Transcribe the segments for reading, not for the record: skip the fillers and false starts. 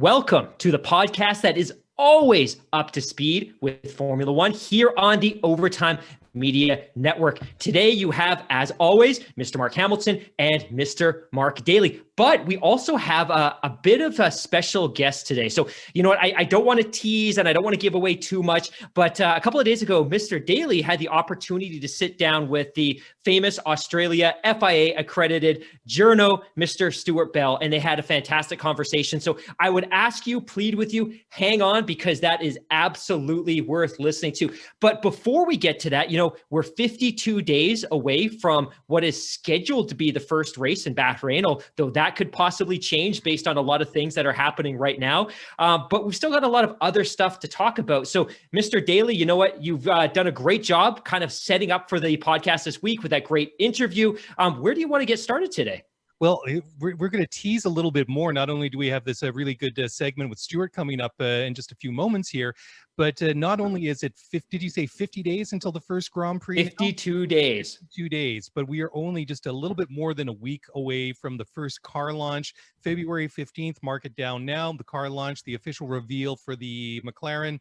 Welcome to the podcast that is always up to speed with Formula One here on the Overtime Media Network. Today you have, as always, Mr. Mark Hamilton and Mr. Mark Daly. But we also have a bit of a special guest today. So, you know what? I don't want to tease and I don't want to give away too much. But a couple of days ago, Mr. Daly had the opportunity to sit down with the famous Australia FIA accredited journo, Mr. Stewart Bell, and they had a fantastic conversation. So I would ask you, plead with you, hang on, because that is absolutely worth listening to. But before we get to that, you know, we're 52 days away from what is scheduled to be the first race in Bahrain, although that could possibly change based on a lot of things that are happening right now. But we've still got a lot of other stuff to talk about. So, Mr. Daly, you know what? You've done a great job kind of setting up for the podcast this week with that great interview. Where do you want to get started today? Well, we're going to tease a little bit more. Not only do we have this really good segment with Stewart coming up in just a few moments here, but not only is it, did you say 50 days until the first Grand Prix? 52 days. 52 days, but we are only just a little bit more than a week away from the first car launch. February 15th, mark it down now, the car launch, the official reveal for the McLaren.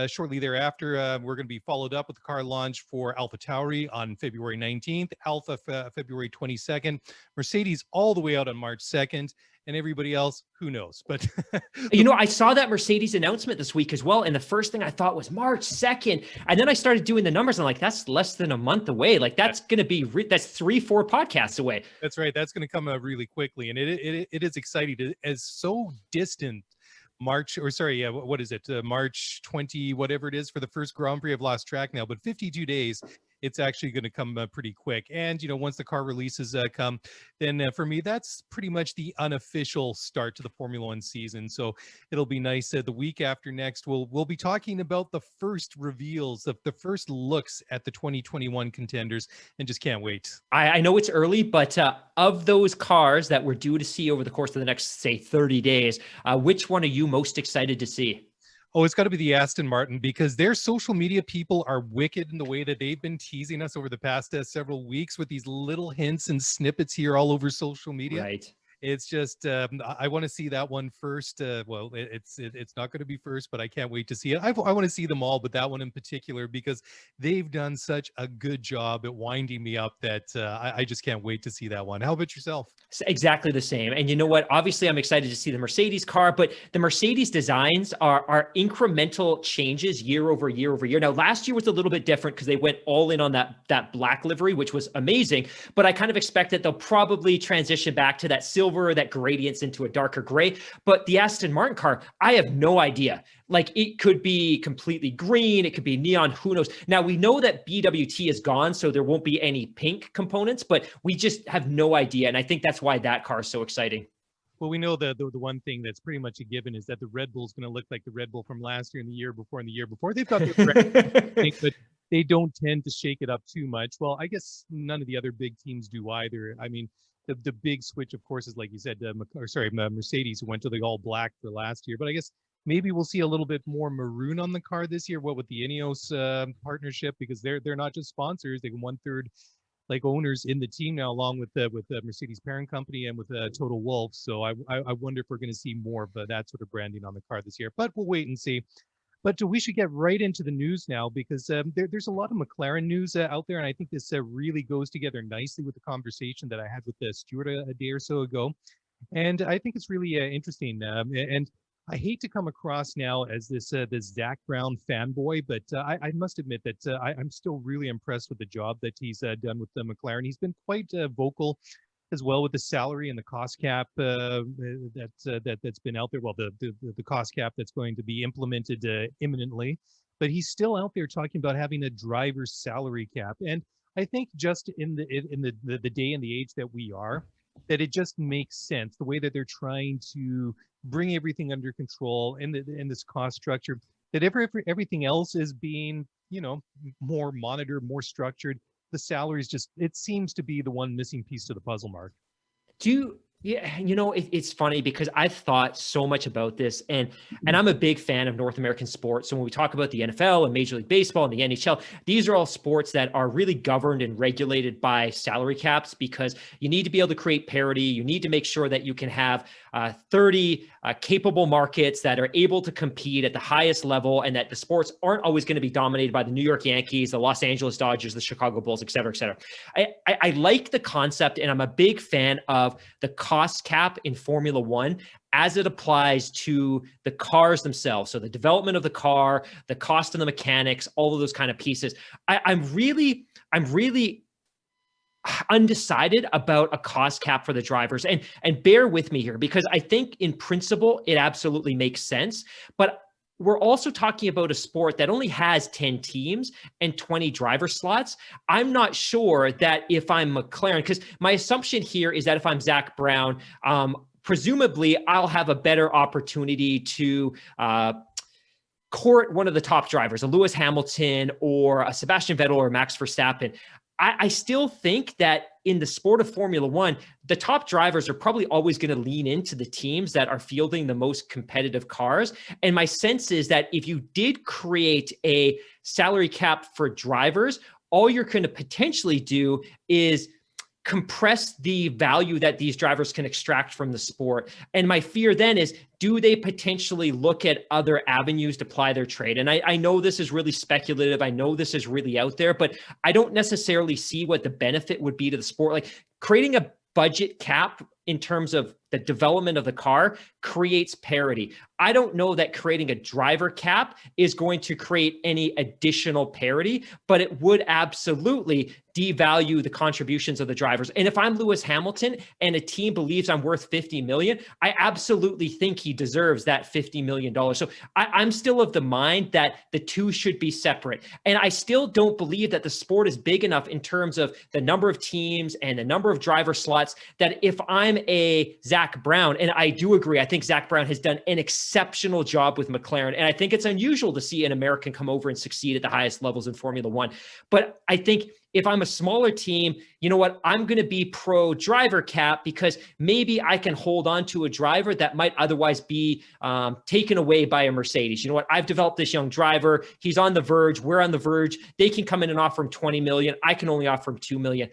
Shortly thereafter, we're going to be followed up with the car launch for AlphaTauri on February 19th, Alpha February 22nd, Mercedes all the way out on March 2nd, and everybody else, who knows? But you know, I saw that Mercedes announcement this week as well, and the first thing I thought was March 2nd, and then I started doing the numbers, and I'm like, that's less than a month away. Like, that's going to be, that's 3-4 podcasts away. That's right. That's going to come really quickly, and it is exciting. As so distant. March, or sorry, yeah, what is it? March 20, whatever it is for the first Grand Prix. I've lost track now, but 52 days, it's actually going to come pretty quick. And, you know, once the car releases come, then for me, that's pretty much the unofficial start to the Formula One season. So it'll be nice. The week after next, we'll be talking about the first reveals of the first looks at the 2021 contenders, and just can't wait. I know it's early, but of those cars that we're due to see over the course of the next, say, 30 days, which one are you most excited to see? Oh, it's got to be the Aston Martin, because their social media people are wicked in the way that they've been teasing us over the past several weeks with these little hints and snippets here all over social media. Right. It's just, I want to see that one first. Well, it's not going to be first, but I can't wait to see it. I want to see them all, but that one in particular, because they've done such a good job at winding me up that I just can't wait to see that one. How about yourself? Exactly the same. And you know what? Obviously, I'm excited to see the Mercedes car, but the Mercedes designs are incremental changes year over year over year. Now, last year was a little bit different because they went all in on that black livery, which was amazing. But I kind of expect that they'll probably transition back to that silver, that gradients into a darker gray. But the Aston Martin car, I have no idea. Like, it could be completely green, it could be neon, who knows? Now, we know that BWT is gone, so there won't be any pink components, but we just have no idea. And I think that's why that car is so exciting. Well, we know the one thing that's pretty much a given is that the Red Bull is going to look like the Red Bull from last year and the year before and the year before. They've got the but they don't tend to shake it up too much. Well, I guess none of the other big teams do either. I mean, the big switch, of course, is like you said, Mercedes, who went to the all black for last year. But I guess maybe we'll see a little bit more maroon on the car this year. What with the Ineos partnership, because they're not just sponsors; they can 1/3 like owners in the team now, along with the Mercedes parent company and with Total Wolff. So I wonder if we're going to see more of that sort of branding on the car this year. But we'll wait and see. But we should get right into the news now, because there's a lot of McLaren news out there, and I think this really goes together nicely with the conversation that I had with Stewart a day or so ago. And I think it's really interesting. And I hate to come across now as this Zach Brown fanboy, but I must admit that I'm still really impressed with the job that he's done with the McLaren. He's been quite vocal as well with the salary and the cost cap that's been out there. Well, the cost cap that's going to be implemented imminently, but he's still out there talking about having a driver's salary cap. And I think just in the day and the age that we are, that it just makes sense the way that they're trying to bring everything under control in this cost structure, that everything else is being, you know, more monitored, more structured. The salaries just, it seems to be the one missing piece to the puzzle, Mark. Do Yeah, it's funny because I've thought so much about this, and I'm a big fan of North American sports. So when we talk about the NFL and Major League Baseball and the NHL, these are all sports that are really governed and regulated by salary caps because you need to be able to create parity. You need to make sure that you can have 30 capable markets that are able to compete at the highest level, and that the sports aren't always going to be dominated by the New York Yankees, the Los Angeles Dodgers, the Chicago Bulls, et cetera, et cetera. I like the concept, and I'm a big fan of the cost cap in Formula One as it applies to the cars themselves. So the development of the car, the cost of the mechanics, all of those kind of pieces. I'm really undecided about a cost cap for the drivers. And bear with me here, because I think in principle, it absolutely makes sense. But we're also talking about a sport that only has 10 teams and 20 driver slots. I'm not sure that if I'm McLaren, because my assumption here is that if I'm Zach Brown, presumably I'll have a better opportunity to court one of the top drivers, a Lewis Hamilton or a Sebastian Vettel or Max Verstappen. I still think that in the sport of Formula One, the top drivers are probably always going to lean into the teams that are fielding the most competitive cars. And my sense is that if you did create a salary cap for drivers, all you're going to potentially do is compress the value that these drivers can extract from the sport. And my fear then is, do they potentially look at other avenues to ply their trade? And I know this is really speculative. I know this is really out there, but I don't necessarily see what the benefit would be to the sport. Like creating a budget cap in terms of the development of the car creates parity. I don't know that creating a driver cap is going to create any additional parity, but it would absolutely devalue the contributions of the drivers. And if I'm Lewis Hamilton and a team believes I'm worth $50 million, I absolutely think he deserves that $50 million. So I'm still of the mind that the two should be separate. And I still don't believe that the sport is big enough in terms of the number of teams and the number of driver slots that if I'm a Zach Brown, and I do agree, I think Zach Brown has done an exceptional job with McLaren. And I think it's unusual to see an American come over and succeed at the highest levels in Formula One. But I think if I'm a smaller team, you know what, I'm going to be pro driver cap because maybe I can hold on to a driver that might otherwise be taken away by a Mercedes. You know what, I've developed this young driver. He's on the verge. We're on the verge. They can come in and offer him 20 million. I can only offer him 2 million.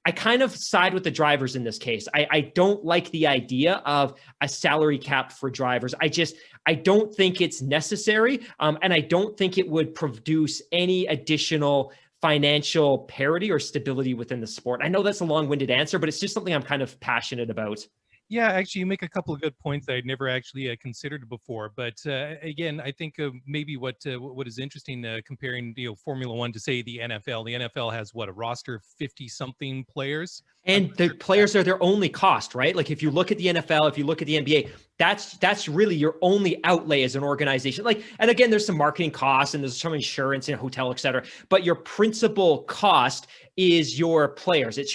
I kind of side with the drivers in this case. I don't like the idea of a salary cap for drivers. I don't think it's necessary. And I don't think it would produce any additional financial parity or stability within the sport. I know that's a long-winded answer, but it's just something I'm kind of passionate about. Yeah, actually, you make a couple of good points that I'd never actually considered before. But again, I think maybe what is interesting comparing Formula One to say the NFL. The NFL has what, a roster of 50-something players, and the players are their only cost, right? Like if you look at the NFL, if you look at the NBA, that's really your only outlay as an organization. Like, and again, there's some marketing costs and there's some insurance and hotel, et cetera. But your principal cost is your players. It's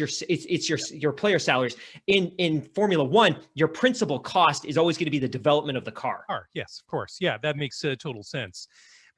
your player salaries. In Formula One, your principal cost is always going to be the development of the car. Yes, of course. Yeah, that makes total sense.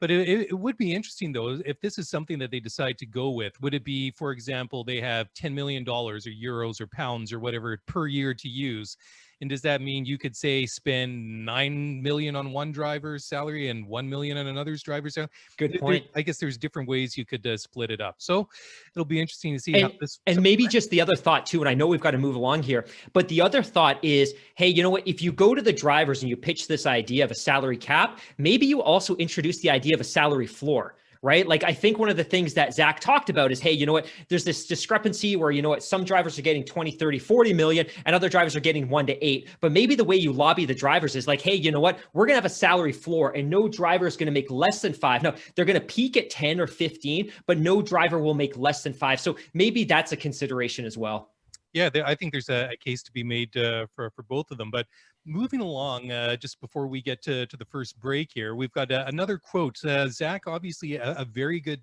But it would be interesting, though, if this is something that they decide to go with. Would it be, for example, they have $10 million or euros or pounds or whatever per year to use? And does that mean you could say spend 9 million on one driver's salary and 1 million on another's driver's salary? Good point. I guess there's different ways you could split it up. So it'll be interesting to see how this. And maybe just the other thought too, and I know we've got to move along here, but the other thought is, hey, you know what? If you go to the drivers and you pitch this idea of a salary cap, maybe you also introduce the idea of a salary floor. Right? Like, I think one of the things that Zach talked about is, hey, you know what, there's this discrepancy where, you know what, some drivers are getting 20, 30, 40 million and other drivers are getting 1 to 8. But maybe the way you lobby the drivers is like, hey, you know what, we're going to have a salary floor and no driver is going to make less than 5. No, they're going to peak at 10 or 15, but no driver will make less than 5. So maybe that's a consideration as well. Yeah, I think there's a case to be made for both of them. But moving along, just before we get to the first break here, we've got another quote. Zach, obviously a very good,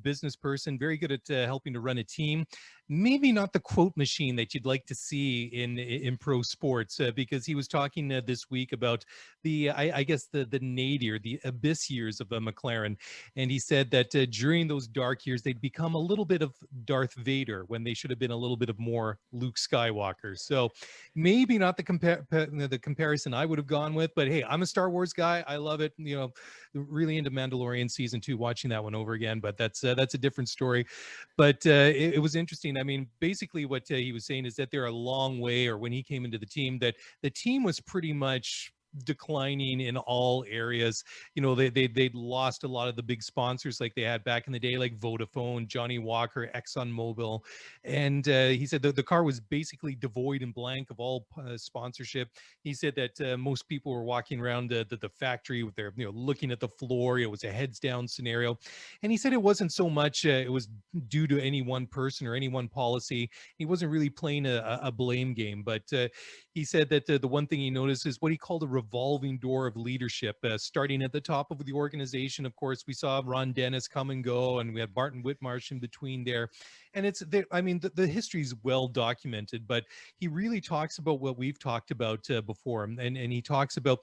business person, very good at helping to run a team. Maybe not the quote machine that you'd like to see in pro sports, because he was talking this week about I guess the nadir, the abyss years of McLaren, and he said that during those dark years they'd become a little bit of Darth Vader when they should have been a little bit of more Luke Skywalker. So maybe not the comparison I would have gone with, but hey, I'm a Star Wars guy. I love it. Really into Mandalorian season 2, watching that one over again. But that's a different story. But it was interesting. I mean, basically what he was saying is that they're a long way, or when he came into the team, that the team was pretty much declining in all areas. They'd lost a lot of the big sponsors like they had back in the day, like Vodafone, Johnny Walker, ExxonMobil, and he said the car was basically devoid and blank of all sponsorship. He said that most people were walking around the factory with their looking at the floor. It was a heads down scenario, and he said it wasn't so much it was due to any one person or any one policy. He wasn't really playing a blame game, but he said that the one thing he noticed is what he called a revolving door of leadership, starting at the top of the organization. Of course, we saw Ron Dennis come and go, and we had Martin Whitmarsh in between there. And it's there. I mean, the history is well documented, but he really talks about what we've talked about before. And he talks about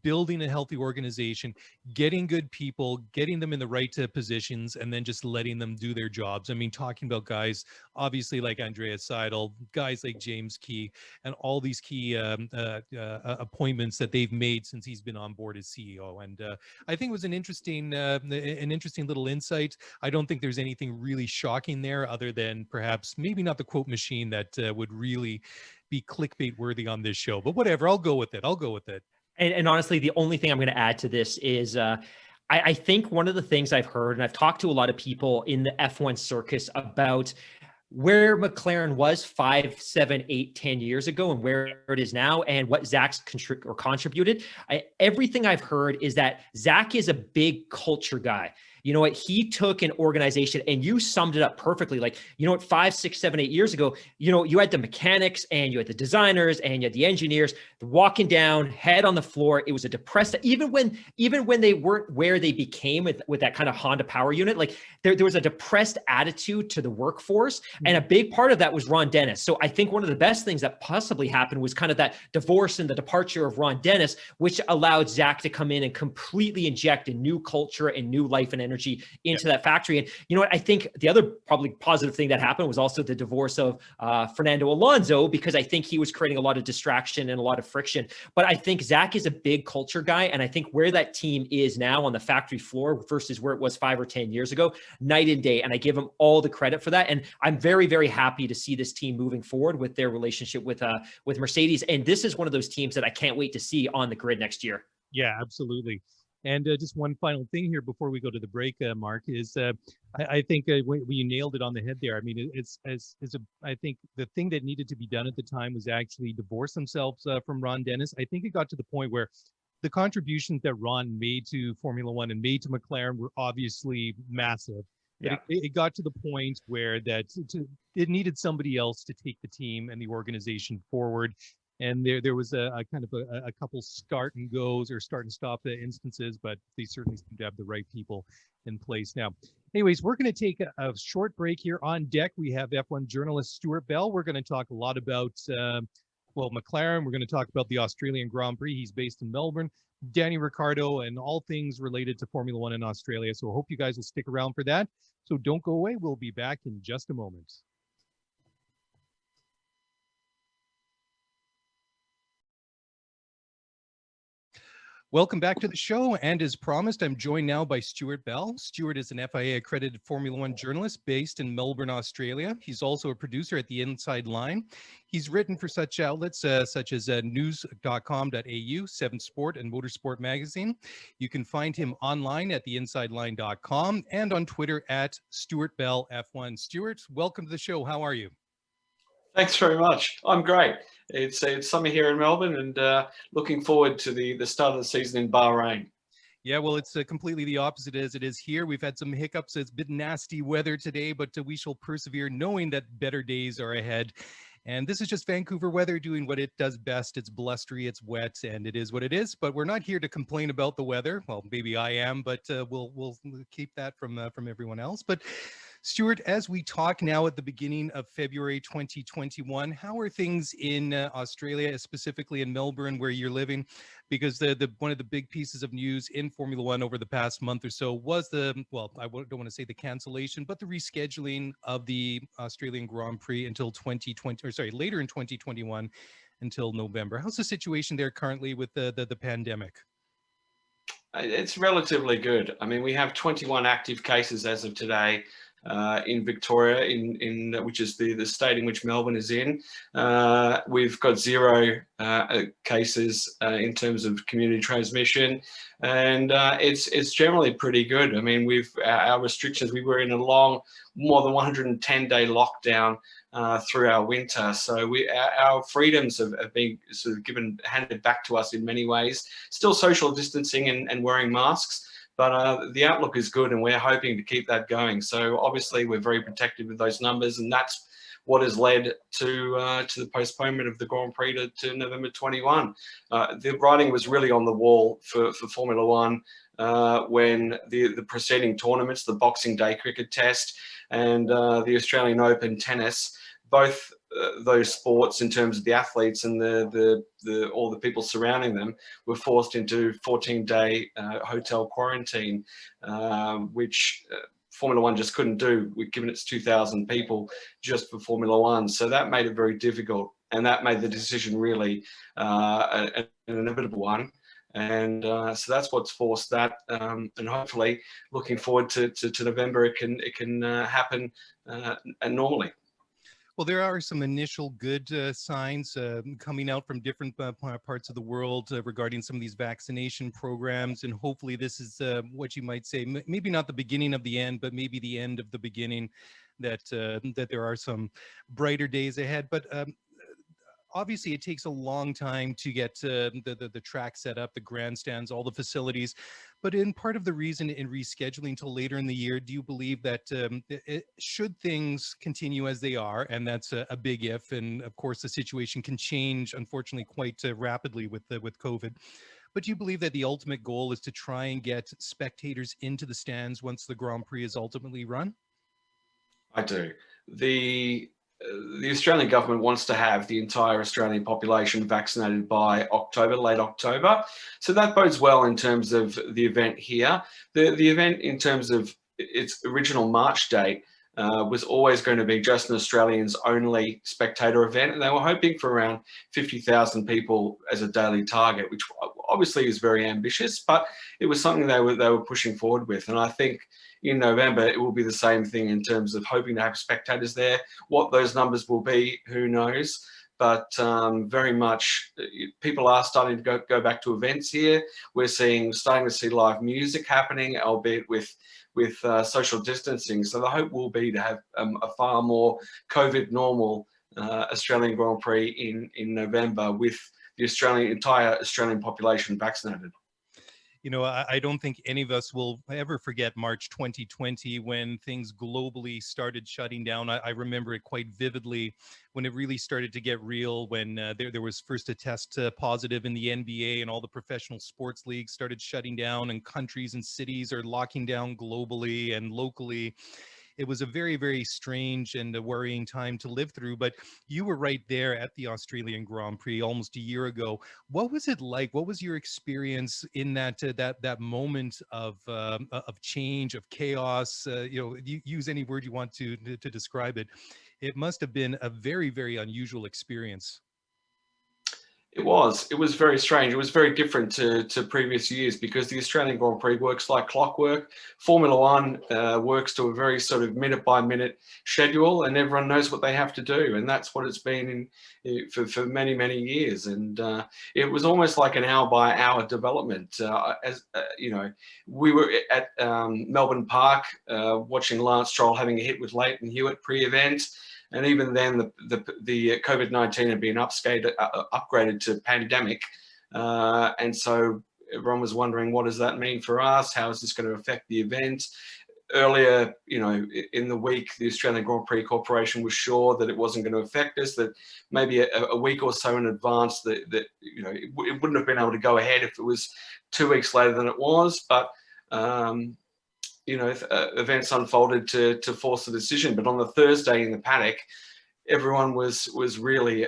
building a healthy organization, getting good people, getting them in the right positions, and then just letting them do their jobs. I mean, talking about guys, obviously, like Andreas Seidel, guys like James Key, and all these key appointments that they've made since he's been on board as CEO. And I think it was an interesting little insight. I don't think there's anything really shocking there, other than perhaps maybe not the quote machine that would really be clickbait worthy on this show. But whatever, I'll go with it. And honestly, the only thing I'm going to add to this is I think one of the things I've heard, and I've talked to a lot of people in the F1 circus about where McLaren was 5, 7, 8, 10 years ago and where it is now, and what Zach's contributed. Everything I've heard is that Zach is a big culture guy. You know what? He took an organization, and you summed it up perfectly. Like, 5, 6, 7, 8 years ago, you had the mechanics and you had the designers and you had the engineers walking down, head on the floor. It was a depressed, even when they weren't where they became with that kind of Honda power unit, like there was a depressed attitude to the workforce. And a big part of that was Ron Dennis. So I think one of the best things that possibly happened was kind of that divorce and the departure of Ron Dennis, which allowed Zach to come in and completely inject a new culture and new life and energy into that factory. And you know what? I think the other probably positive thing that happened was also the divorce of Fernando Alonso, because I think he was creating a lot of distraction and a lot of friction. But I think Zach is a big culture guy. And I think where that team is now on the factory floor versus where it was 5 or 10 years ago, night and day. And I give him all the credit for that. And I'm very, very happy to see this team moving forward with their relationship with Mercedes. And this is one of those teams that I can't wait to see on the grid next year. Yeah, absolutely. And just one final thing here before we go to the break, Mark, is I think you nailed it on the head there. I mean, I think the thing that needed to be done at the time was actually divorce themselves from Ron Dennis. I think it got to the point where the contributions that Ron made to Formula One and made to McLaren were obviously massive. Yeah. It got to the point where it needed somebody else to take the team and the organization forward. And there was a kind of a couple start and goes or start and stop instances, but they certainly seem to have the right people in place now. Anyways, we're going to take a short break here. On deck, we have F1 journalist Stewart Bell. We're going to talk a lot about, McLaren. We're going to talk about the Australian Grand Prix. He's based in Melbourne. Daniel Ricciardo, and all things related to Formula One in Australia. So I hope you guys will stick around for that. So don't go away. We'll be back in just a moment. Welcome back to the show, and as promised, I'm joined now by Stewart Bell. Stewart is an FIA-accredited Formula One journalist based in Melbourne, Australia. He's also a producer at The Inside Line. He's written for such outlets such as news.com.au, 7 Sport, and Motorsport Magazine. You can find him online at theinsideline.com and on Twitter at Stewart Bell F1. Stewart, welcome to the show. How are you? Thanks very much. I'm great. It's summer here in Melbourne, and looking forward to the start of the season in Bahrain. Yeah, well, it's completely the opposite as it is here. We've had some hiccups. It's been nasty weather today, but we shall persevere knowing that better days are ahead. And this is just Vancouver weather doing what it does best. It's blustery, it's wet, and it is what it is. But we're not here to complain about the weather. Well, maybe I am, but we'll keep that from everyone else. But Stewart, as we talk now at the beginning of February 2021, how are things in Australia, specifically in Melbourne, where you're living? Because the one of the big pieces of news in Formula One over the past month or so was well, I don't want to say the cancellation, but the rescheduling of the Australian Grand Prix until 2020, or sorry, later in 2021 until November. How's the situation there currently with the pandemic? It's relatively good. I mean, we have 21 active cases as of today in Victoria, in which is the state in which Melbourne is in. We've got 0 cases in terms of community transmission, and it's generally pretty good. I mean, our restrictions. We were in a long, more than 110-day lockdown through our winter, so our freedoms have been sort of handed back to us in many ways. Still social distancing and wearing masks, but the outlook is good, and we're hoping to keep that going. So obviously we're very protective of those numbers, and that's what has led to the postponement of the Grand Prix to November 21. The writing was really on the wall for Formula One when the preceding tournaments, the Boxing Day cricket test and the Australian Open tennis, both those sports in terms of the athletes and all the people surrounding them were forced into 14-day hotel quarantine, which Formula One just couldn't do, given it's 2,000 people just for Formula One. So that made it very difficult, and that made the decision really an inevitable one. And so that's what's forced that, and hopefully looking forward to November, it can happen normally. Well, there are some initial good signs coming out from different parts of the world regarding some of these vaccination programs. And hopefully this is what you might say, maybe not the beginning of the end, but maybe the end of the beginning, that there are some brighter days ahead. But obviously it takes a long time to get the track set up, the grandstands, all the facilities. But in part of the reason in rescheduling till later in the year, do you believe that should things continue as they are, and that's a big if, and of course the situation can change, unfortunately, quite rapidly with COVID. But do you believe that the ultimate goal is to try and get spectators into the stands once the Grand Prix is ultimately run? I do. The Australian government wants to have the entire Australian population vaccinated by October, late October. So that bodes well in terms of the event here. The event, in terms of its original March date, was always going to be just an Australians only spectator event, and they were hoping for around 50,000 people as a daily target, which obviously is very ambitious, but it was something they were pushing forward with. And I think in November it will be the same thing in terms of hoping to have spectators there. What those numbers will be, who knows? But very much people are starting to go back to events here. We're starting to see live music happening, albeit with social distancing. So the hope will be to have a far more COVID normal Australian Grand Prix in November, with the entire Australian population vaccinated. You know, I don't think any of us will ever forget March 2020 when things globally started shutting down. I remember it quite vividly when it really started to get real, when there was first a test positive in the NBA, and all the professional sports leagues started shutting down, and countries and cities are locking down globally and locally. It was a very, very strange and a worrying time to live through, but you were right there at the Australian Grand Prix almost a year ago. What was it like? What was your experience in that moment of change, of chaos? Use any word you want to describe it. It must have been a very, very unusual experience. It was very strange. It was very different to previous years, because the Australian Grand Prix works like clockwork. Formula One works to a very sort of minute by minute schedule, and everyone knows what they have to do. And that's what it's been for many, many years. And it was almost like an hour by hour development. We were at Melbourne Park watching Lance Stroll having a hit with Leighton Hewitt pre-event. And even then, the COVID-19 had been upgraded to pandemic. And so everyone was wondering, what does that mean for us? How is this going to affect the event? earlier, in the week, the Australian Grand Prix Corporation was sure that it wasn't going to affect us, that maybe a week or so in advance that it wouldn't have been able to go ahead if it was 2 weeks later than it was. But, events unfolded to force the decision. But on the Thursday in the paddock, everyone was really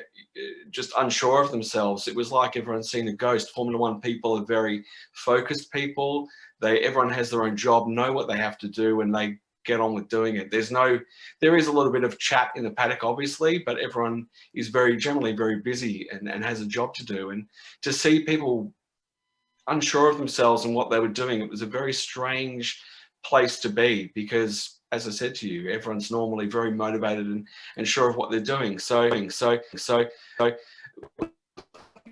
just unsure of themselves. It was like everyone's seen a ghost. Formula One people are very focused people. Everyone has their own job, know what they have to do, and they get on with doing it. There is a little bit of chat in the paddock, obviously, but everyone is generally very busy and has a job to do. And to see people unsure of themselves and what they were doing, it was a very strange place to be, because, as I said to you, everyone's normally very motivated and sure of what they're doing. So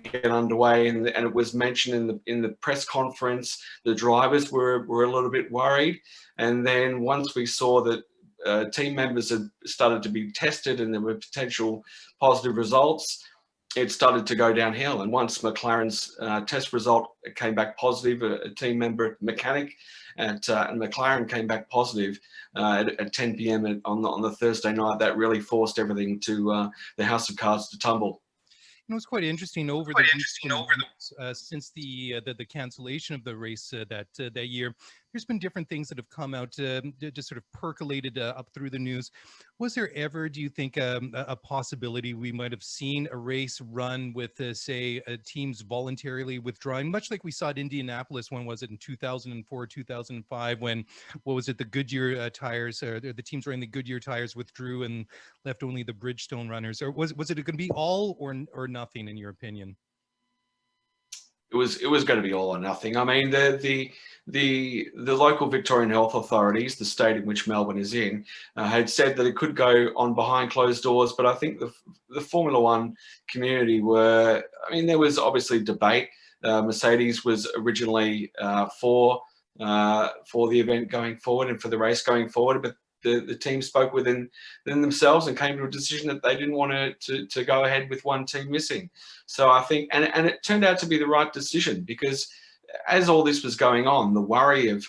get underway, and it was mentioned in the press conference. The drivers were a little bit worried, and then once we saw that team members had started to be tested and there were potential positive results, it started to go downhill. And once McLaren's test result came back positive, a team member, mechanic at McLaren came back positive at 10 p.m. on the Thursday night, that really forced everything to the house of cards to tumble. It's quite interesting since the cancellation of the race that year. There's been different things that have come out, just sort of percolated up through the news. Was there ever, do you think, a possibility we might have seen a race run with, say, teams voluntarily withdrawing, much like we saw at Indianapolis? When was it, in 2004, 2005, when, what was it, the Goodyear tires, or the teams running the Goodyear tires withdrew and left only the Bridgestone runners? Or was it going to be all or nothing, in your opinion? It was going to be all or nothing. I mean, the local Victorian health authorities, the state in which Melbourne is in, had said that it could go on behind closed doors. But I think the Formula One community there was obviously debate. Mercedes was originally for the event going forward and for the race going forward, but the team spoke within themselves and came to a decision that they didn't want to go ahead with one team missing. So I think, and it turned out to be the right decision, because as all this was going on, the worry of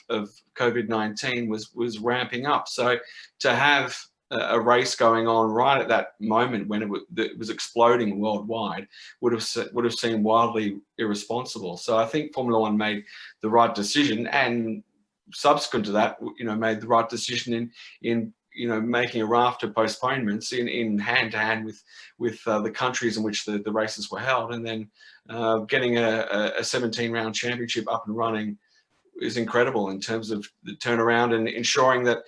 COVID-19 was ramping up. So to have a race going on right at that moment when it was exploding worldwide would have seemed wildly irresponsible. So I think Formula One made the right decision, and subsequent to that, made the right decision in making a raft of postponements in hand to hand with the countries in which the races were held, and then getting a 17-round championship up and running is incredible in terms of the turnaround and ensuring that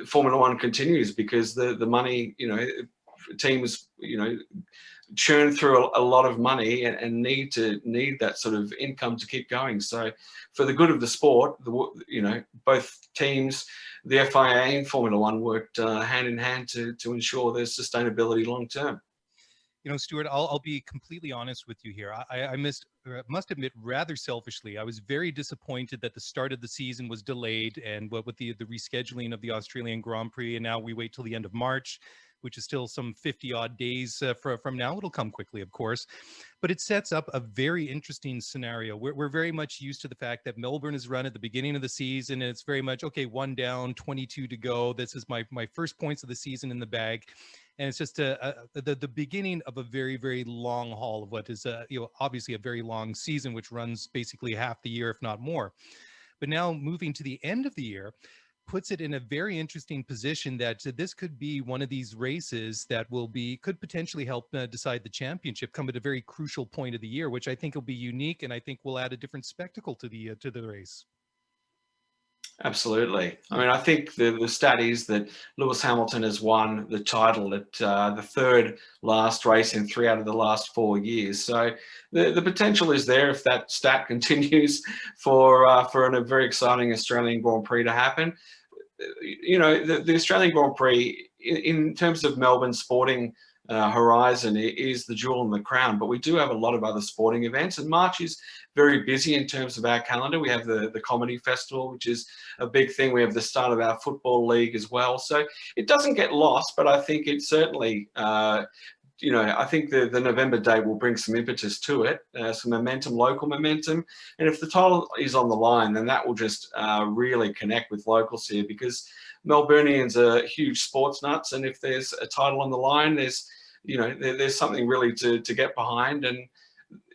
Formula One continues, because the money, teams, churn through a lot of money and need that sort of income to keep going. So for the good of the sport, both teams, the FIA and Formula One, worked hand in hand to ensure there's sustainability long term. Stewart, I'll be completely honest with you here. I must admit, rather selfishly, I was very disappointed that the start of the season was delayed, and with the rescheduling of the Australian Grand Prix, and now we wait till the end of March, which is still some 50-odd days from now. It'll come quickly, of course, but it sets up a very interesting scenario. We're very much used to the fact that Melbourne is run at the beginning of the season, and it's very much, okay, 1 down, 22 to go. This is my first points of the season in the bag. And it's just the beginning of a very, very long haul of what is, obviously a very long season, which runs basically half the year, if not more. But now moving to the end of the year puts it in a very interesting position that this could be one of these races that could potentially help decide the championship, come at a very crucial point of the year, which I think will be unique, and I think will add a different spectacle to the race. Absolutely. I mean, I think the stat is that Lewis Hamilton has won the title at the third last race in 3 out of the last 4 years. So the potential is there, if that stat continues, for a very exciting Australian Grand Prix to happen. The Australian Grand Prix, in terms of Melbourne sporting horizon, is the jewel in the crown, but we do have a lot of other sporting events, and March is very busy in terms of our calendar. We have the Comedy Festival, which is a big thing. We have the start of our Football League as well. So it doesn't get lost, but I think it certainly you know, I think the November date will bring some impetus to it, some momentum, local momentum. And if the title is on the line, then that will just really connect with locals here, because Melburnians are huge sports nuts. And if there's a title on the line, there's, you know, there's something really to get behind. And,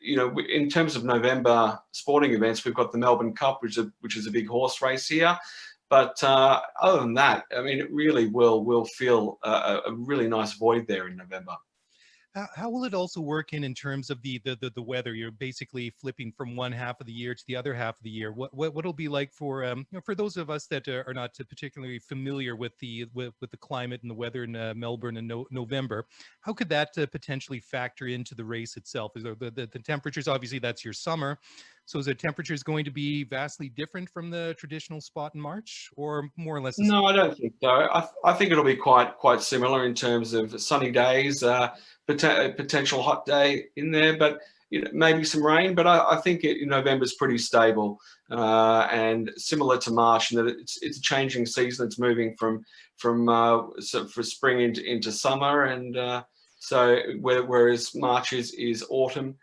you know, in terms of November sporting events, we've got the Melbourne Cup, which is a big horse race here. But other than that, I mean, it really will feel a really nice void there in November. How will it also work in terms of the weather? You're basically flipping from one half of the year to the other half of the year. What'll be like for you know, for those of us that are not particularly familiar with the climate and the weather in Melbourne in November? How could that potentially factor into the race itself? Is there the temperatures? Obviously, that's your summer. So is the temperatures going to be vastly different from the traditional spot in March, or more or less the same? No, I don't think so. I think it'll be quite similar in terms of sunny days, potential hot day in there, but you know, maybe some rain. But I think November's pretty stable and similar to March, in that it's a changing season. It's moving from for spring into summer, and so whereas March is autumn.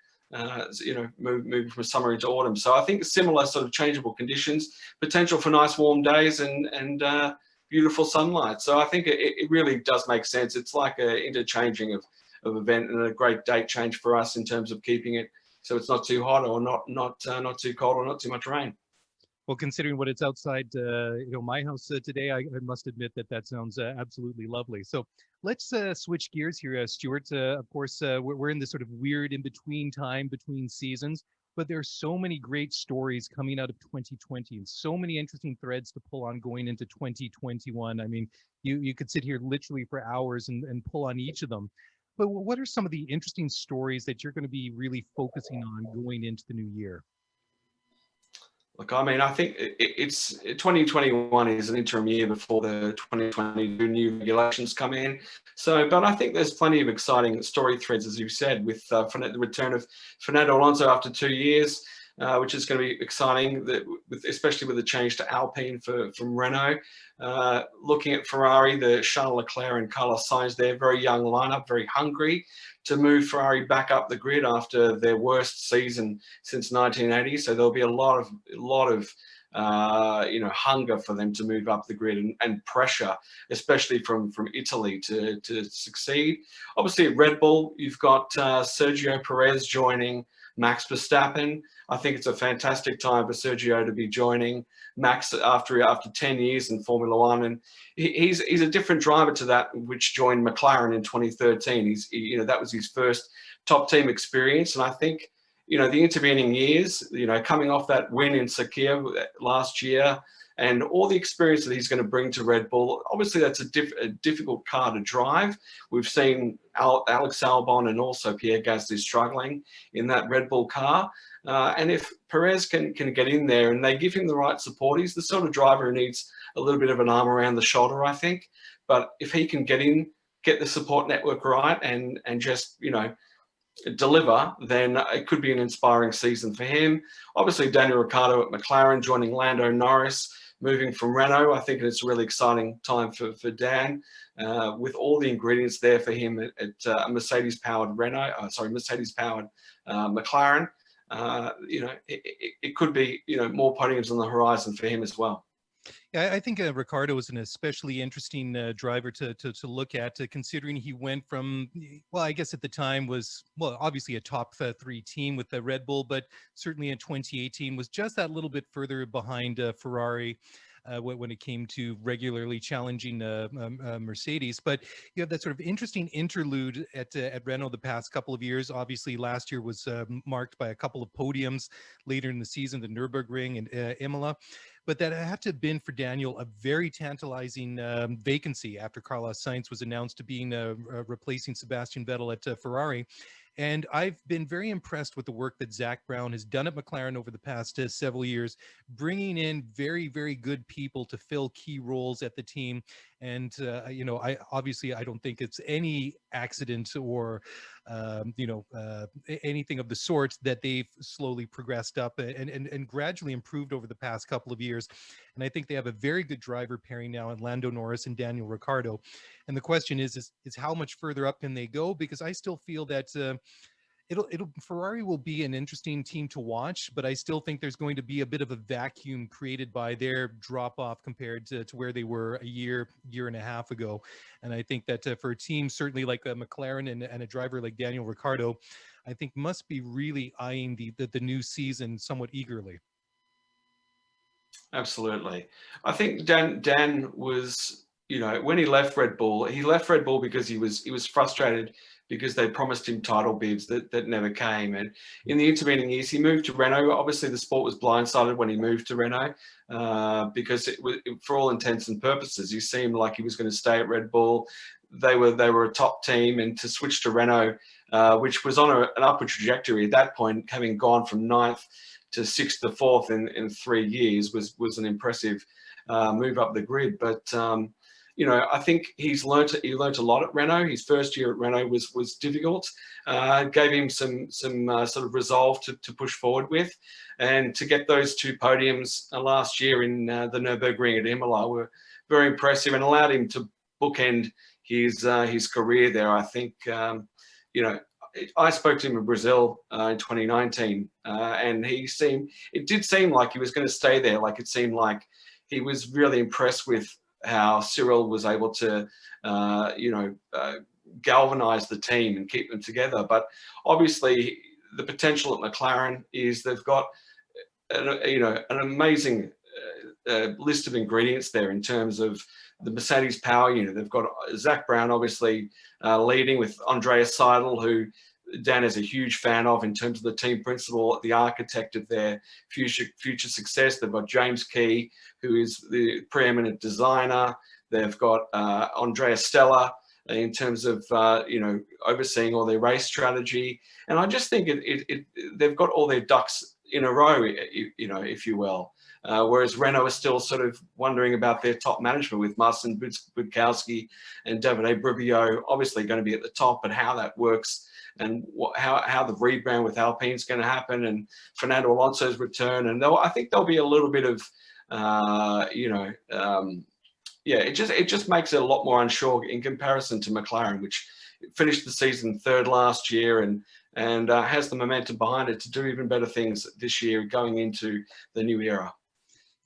You know, moving from summer into autumn. So I think similar sort of changeable conditions, potential for nice warm days and beautiful sunlight. So I think it really does make sense. It's like an interchanging of event, and a great date change for us in terms of keeping it so it's not too hot or not too cold or not too much rain. Well, considering what it's outside, you know, my house today, I must admit that sounds absolutely lovely. So let's switch gears here, Stewart. Of course, we're in this sort of weird in-between time between seasons, but there's so many great stories coming out of 2020 and so many interesting threads to pull on going into 2021. I mean, you could sit here literally for hours and pull on each of them. But what are some of the interesting stories that you're going to be really focusing on going into the new year? Look, I mean, I think it's 2021 is an interim year before the 2022 new regulations come in. So, but I think there's plenty of exciting story threads, as you said, with the return of Fernando Alonso after 2 years, which is going to be exciting, especially with the change to Alpine from Renault. Looking at Ferrari, the Charles Leclerc and Carlos Sainz, they're very young lineup, very hungry to move Ferrari back up the grid after their worst season since 1980. So there'll be a lot of you know, hunger for them to move up the grid, and pressure, especially from Italy to succeed. Obviously at Red Bull, you've got Sergio Perez joining Max Verstappen. I think it's a fantastic time for Sergio to be joining Max after 10 years in Formula One, and he's a different driver to that which joined McLaren in 2013. You know, that was his first top team experience, and I think, you know, the intervening years, you know, coming off that win in Sakir last year, and all the experience that he's going to bring to Red Bull. Obviously, that's a difficult car to drive. We've seen Alex Albon and also Pierre Gasly struggling in that Red Bull car. And if Perez can get in there and they give him the right support, he's the sort of driver who needs a little bit of an arm around the shoulder, I think. But if he can get the support network right and just, you know, deliver, then it could be an inspiring season for him. Obviously, Daniel Ricciardo at McLaren joining Lando Norris, moving from Renault. I think it's a really exciting time for Dan, with all the ingredients there for him at a Mercedes-powered Mercedes-powered McLaren. You know, it could be, you know, more podiums on the horizon for him as well. Yeah, I think Ricciardo is an especially interesting driver to look at, considering he went from, well, I guess at the time was, well, obviously a top 3 team with the Red Bull, but certainly in 2018 was just that little bit further behind Ferrari when it came to regularly challenging Mercedes. But you have that sort of interesting interlude at Renault the past couple of years. Obviously, last year was marked by a couple of podiums later in the season, the Nürburgring and Imola. But that had to have been for Daniel a very tantalizing vacancy after Carlos Sainz was announced to being replacing Sebastian Vettel at Ferrari. And I've been very impressed with the work that Zach Brown has done at McLaren over the past several years, bringing in very, very good people to fill key roles at the team. And I obviously I don't think it's any accident or anything of the sort that they've slowly progressed up and gradually improved over the past couple of years. And I think they have a very good driver pairing now in Lando Norris and Daniel Ricciardo. And the question is how much further up can they go? Because I still feel that it'll Ferrari will be an interesting team to watch, but I still think there's going to be a bit of a vacuum created by their drop off compared to where they were a year and a half ago. And I think that for a team certainly like McLaren and a driver like Daniel Ricciardo, I think must be really eyeing the new season somewhat eagerly. Absolutely. I think Dan was, when he left Red Bull because he was frustrated because they promised him title bids that never came. And in the intervening years, he moved to Renault. Obviously, the sport was blindsided when he moved to Renault because for all intents and purposes, he seemed like he was going to stay at Red Bull. They were a top team, and to switch to Renault, which was on an upward trajectory at that point, having gone from 9th to 6th to 4th in 3 years was an impressive move up the grid. But I think he learnt a lot at Renault. His first year at Renault was difficult. Gave him some sort of resolve to push forward with, and to get those 2 podiums last year in the Nürburgring at Imola were very impressive and allowed him to bookend his career there. I think I spoke to him in Brazil in 2019, and it did seem like he was going to stay there. Like, it seemed like he was really impressed with how Cyril was able to, galvanize the team and keep them together. But obviously, the potential at McLaren is they've got, an amazing list of ingredients there in terms of the Mercedes power unit. They've got Zach Brown, obviously, leading with Andreas Seidel, who Dan is a huge fan of in terms of the team principal, the architect of their future success. They've got James Key, who is the preeminent designer. They've got Andrea Stella in terms of overseeing all their race strategy. And I just think they've got all their ducks in a row, if you will. Whereas Renault is still sort of wondering about their top management, with Marcin Budkowski and Davide Brivio obviously going to be at the top, but how that works and how the rebrand with Alpine is going to happen, and Fernando Alonso's return. And I think there'll be a little bit of, it just makes it a lot more unsure in comparison to McLaren, which finished the season 3rd last year and has the momentum behind it to do even better things this year going into the new era.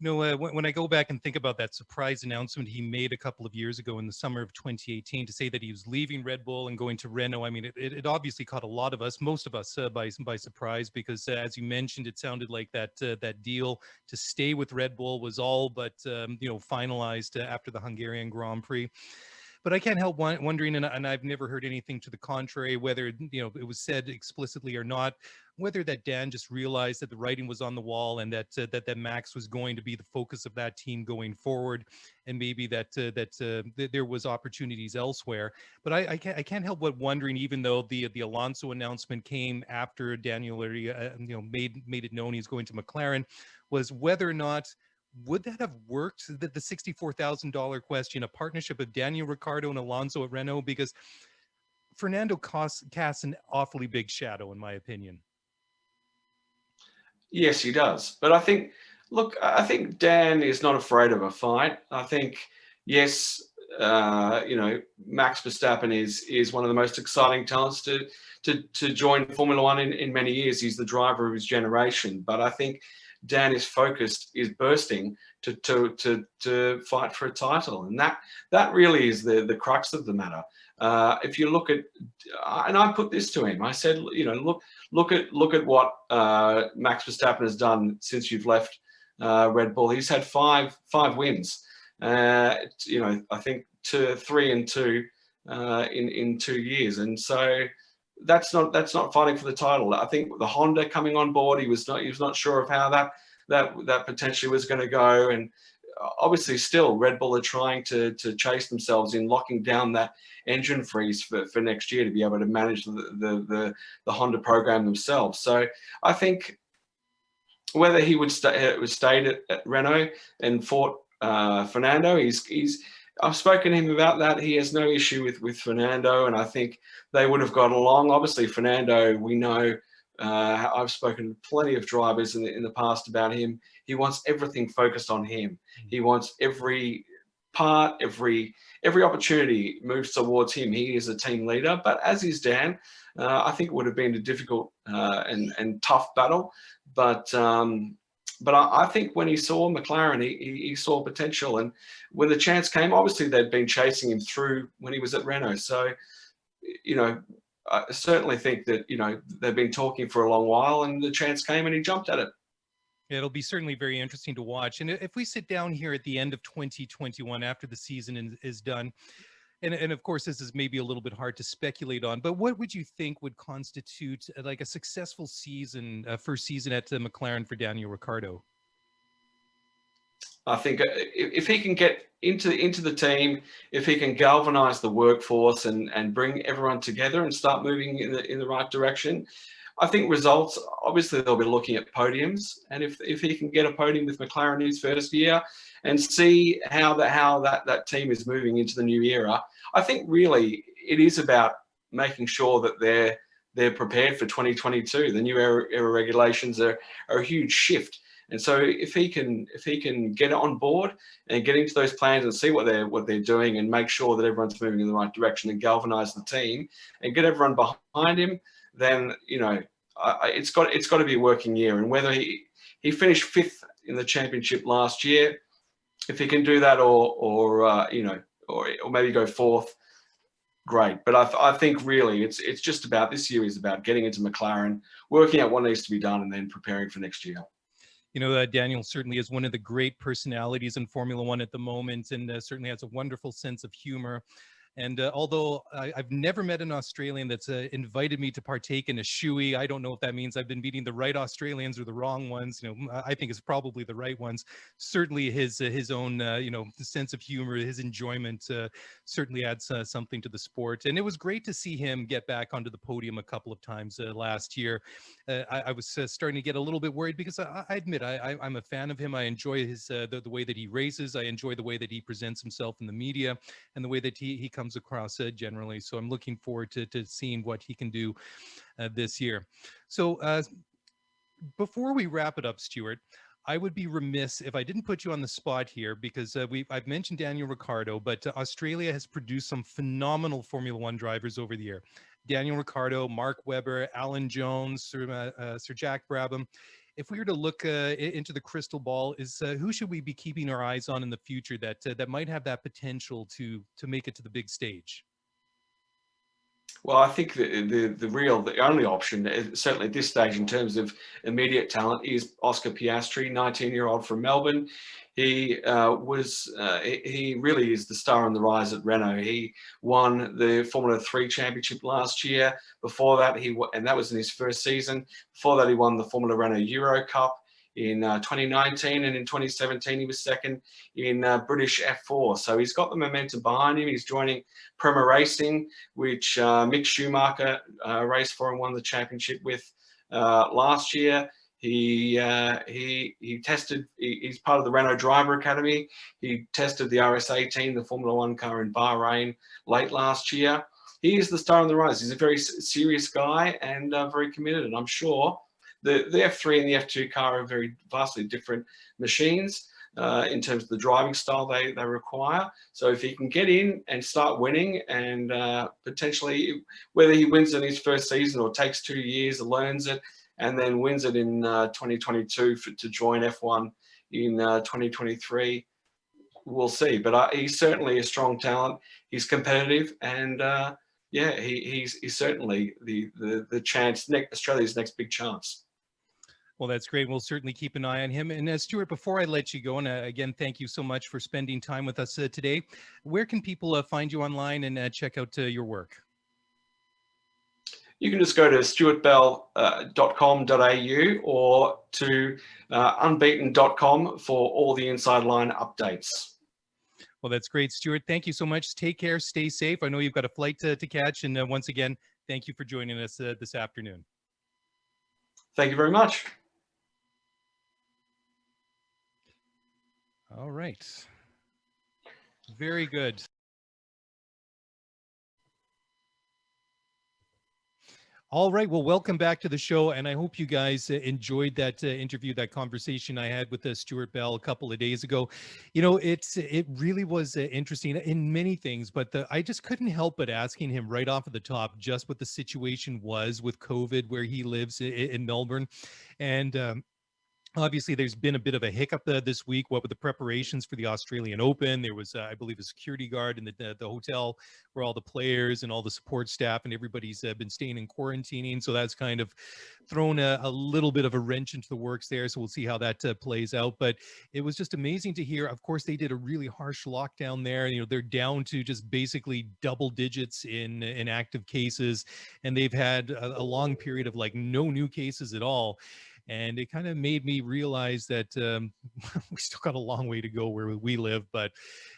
When I go back and think about that surprise announcement he made a couple of years ago in the summer of 2018 to say that he was leaving Red Bull and going to Renault, I mean, it obviously caught a lot of us, most of us, by surprise, because as you mentioned, it sounded like that deal to stay with Red Bull was all but finalized after the Hungarian Grand Prix. But I can't help wondering, and I've never heard anything to the contrary, whether it was said explicitly or not, whether that Dan just realized that the writing was on the wall and that Max was going to be the focus of that team going forward, and maybe that there was opportunities elsewhere. But I can't help but wondering, even though the Alonso announcement came after Daniel made it known he's going to McLaren, was whether or not would that have worked, the $64,000 question, a partnership of Daniel Ricciardo and Alonso at Renault? Because Fernando casts an awfully big shadow, in my opinion. Yes, he does. But I think Dan is not afraid of a fight. I think, yes, Max Verstappen is one of the most exciting talents to join Formula One in many years. He's the driver of his generation. But I think Dan is bursting to fight for a title, and that really is the crux of the matter. If you look at, and I put this to him, I said, look at what Max Verstappen has done since you've left Red Bull. He's had five wins. I think 3 and 2 in 2 years, and so that's not fighting for the title. I think the Honda coming on board, he was not sure of how that potentially was going to go, and obviously still Red Bull are trying to chase themselves in locking down that engine freeze for next year to be able to manage the Honda program themselves. So I think whether he would stayed at Renault and fought Fernando, he's I've spoken to him about that. He has no issue with Fernando, and I think they would have gotten along. Obviously, Fernando, we know, I've spoken to plenty of drivers in the past about him. He wants everything focused on him. He wants every part, every opportunity moves towards him. He is a team leader, but as is Dan. I think it would have been a difficult and tough battle, but I think when he saw McLaren, he saw potential, and when the chance came, obviously they'd been chasing him through when he was at Renault. So, you know, I certainly think that, you know, they've been talking for a long while, and the chance came and he jumped at it. It'll be certainly very interesting to watch. And if we sit down here at the end of 2021, after the season is done, and of course, this is maybe a little bit hard to speculate on, but what would you think would constitute like a successful season, first season at McLaren for Daniel Ricciardo? I think if he can get into the team, if he can galvanize the workforce and bring everyone together and start moving in the right direction, I think results, obviously they'll be looking at podiums, and if he can get a podium with McLaren in his first year and see how that team is moving into the new era, I think really it is about making sure that they're prepared for 2022. The new era regulations are a huge shift. And so if he can get on board and get into those plans and see what they're doing and make sure that everyone's moving in the right direction and galvanize the team and get everyone behind him, then, you know, it's got to be a working year. And whether he finished 5th in the championship last year, if he can do that, or maybe go 4th, great. But I think really it's just about, this year is about getting into McLaren, working out what needs to be done, and then preparing for next year. You know, Daniel certainly is one of the great personalities in Formula One at the moment, and certainly has a wonderful sense of humor. And although I've never met an Australian that's invited me to partake in a shoey, I don't know if that means I've been meeting the right Australians or the wrong ones. You know, I think it's probably the right ones. Certainly his own, you know, sense of humor, his enjoyment certainly adds something to the sport. And it was great to see him get back onto the podium a couple of times last year. I was starting to get a little bit worried because I admit I'm a fan of him. I enjoy his the way that he races. I enjoy the way that he presents himself in the media and the way that he comes across generally. So I'm looking forward to seeing what he can do this year. So before we wrap it up, Stewart, I would be remiss if I didn't put you on the spot here, because I've mentioned Daniel Ricciardo, but Australia has produced some phenomenal Formula One drivers over the year. Daniel Ricciardo, Mark Webber, Alan Jones, Sir Jack Brabham. If we were to look into the crystal ball, who should we be keeping our eyes on in the future that might have that potential to make it to the big stage? Well, I think the only option, certainly at this stage in terms of immediate talent, is Oscar Piastri, 19-year-old from Melbourne. He really is the star on the rise at Renault. He won the Formula 3 championship last year. Before that, and that was in his first season. Before that, he won the Formula Renault Euro Cup in 2019, and in 2017 he was second in British F4. So he's got the momentum behind him. He's joining Prema Racing, which Mick Schumacher raced for and won the championship with last year. He's part of the Renault Driver Academy. He tested the RS18, the Formula One car in Bahrain, late last year. He is the star on the rise. He's a very serious guy and very committed, and I'm sure the F3 and the F2 car are very vastly different machines in terms of the driving style they require. So if he can get in and start winning, and potentially whether he wins in his first season or takes 2 years, learns it, and then wins it in 2022 to join F1 in 2023, we'll see. But he's certainly a strong talent. He's competitive, and yeah, he's certainly the chance, Australia's next big chance. Well, that's great. We'll certainly keep an eye on him. And Stewart, before I let you go, and again, thank you so much for spending time with us today. Where can people find you online and check out your work? You can just go to stewartbell.com.au or to unbeaten.com for all the Inside Line updates. Well, that's great, Stewart. Thank you so much. Take care. Stay safe. I know you've got a flight to catch. And once again, thank you for joining us this afternoon. Thank you very much. All right. Very good. All right. Well, welcome back to the show. And I hope you guys enjoyed that interview, that conversation I had with Stewart Bell a couple of days ago. You know, it really was interesting in many things, but I just couldn't help but asking him right off of the top just what the situation was with COVID where he lives in Melbourne. And obviously, there's been a bit of a hiccup this week. What with the preparations for the Australian Open, there was, I believe, a security guard in the hotel where all the players and all the support staff and everybody's been staying in quarantining. So that's kind of thrown a little bit of a wrench into the works there. So we'll see how that plays out. But it was just amazing to hear. Of course, they did a really harsh lockdown there. You know, they're down to just basically double digits in active cases, and they've had a long period of like no new cases at all. And it kind of made me realize that we still got a long way to go where we live, but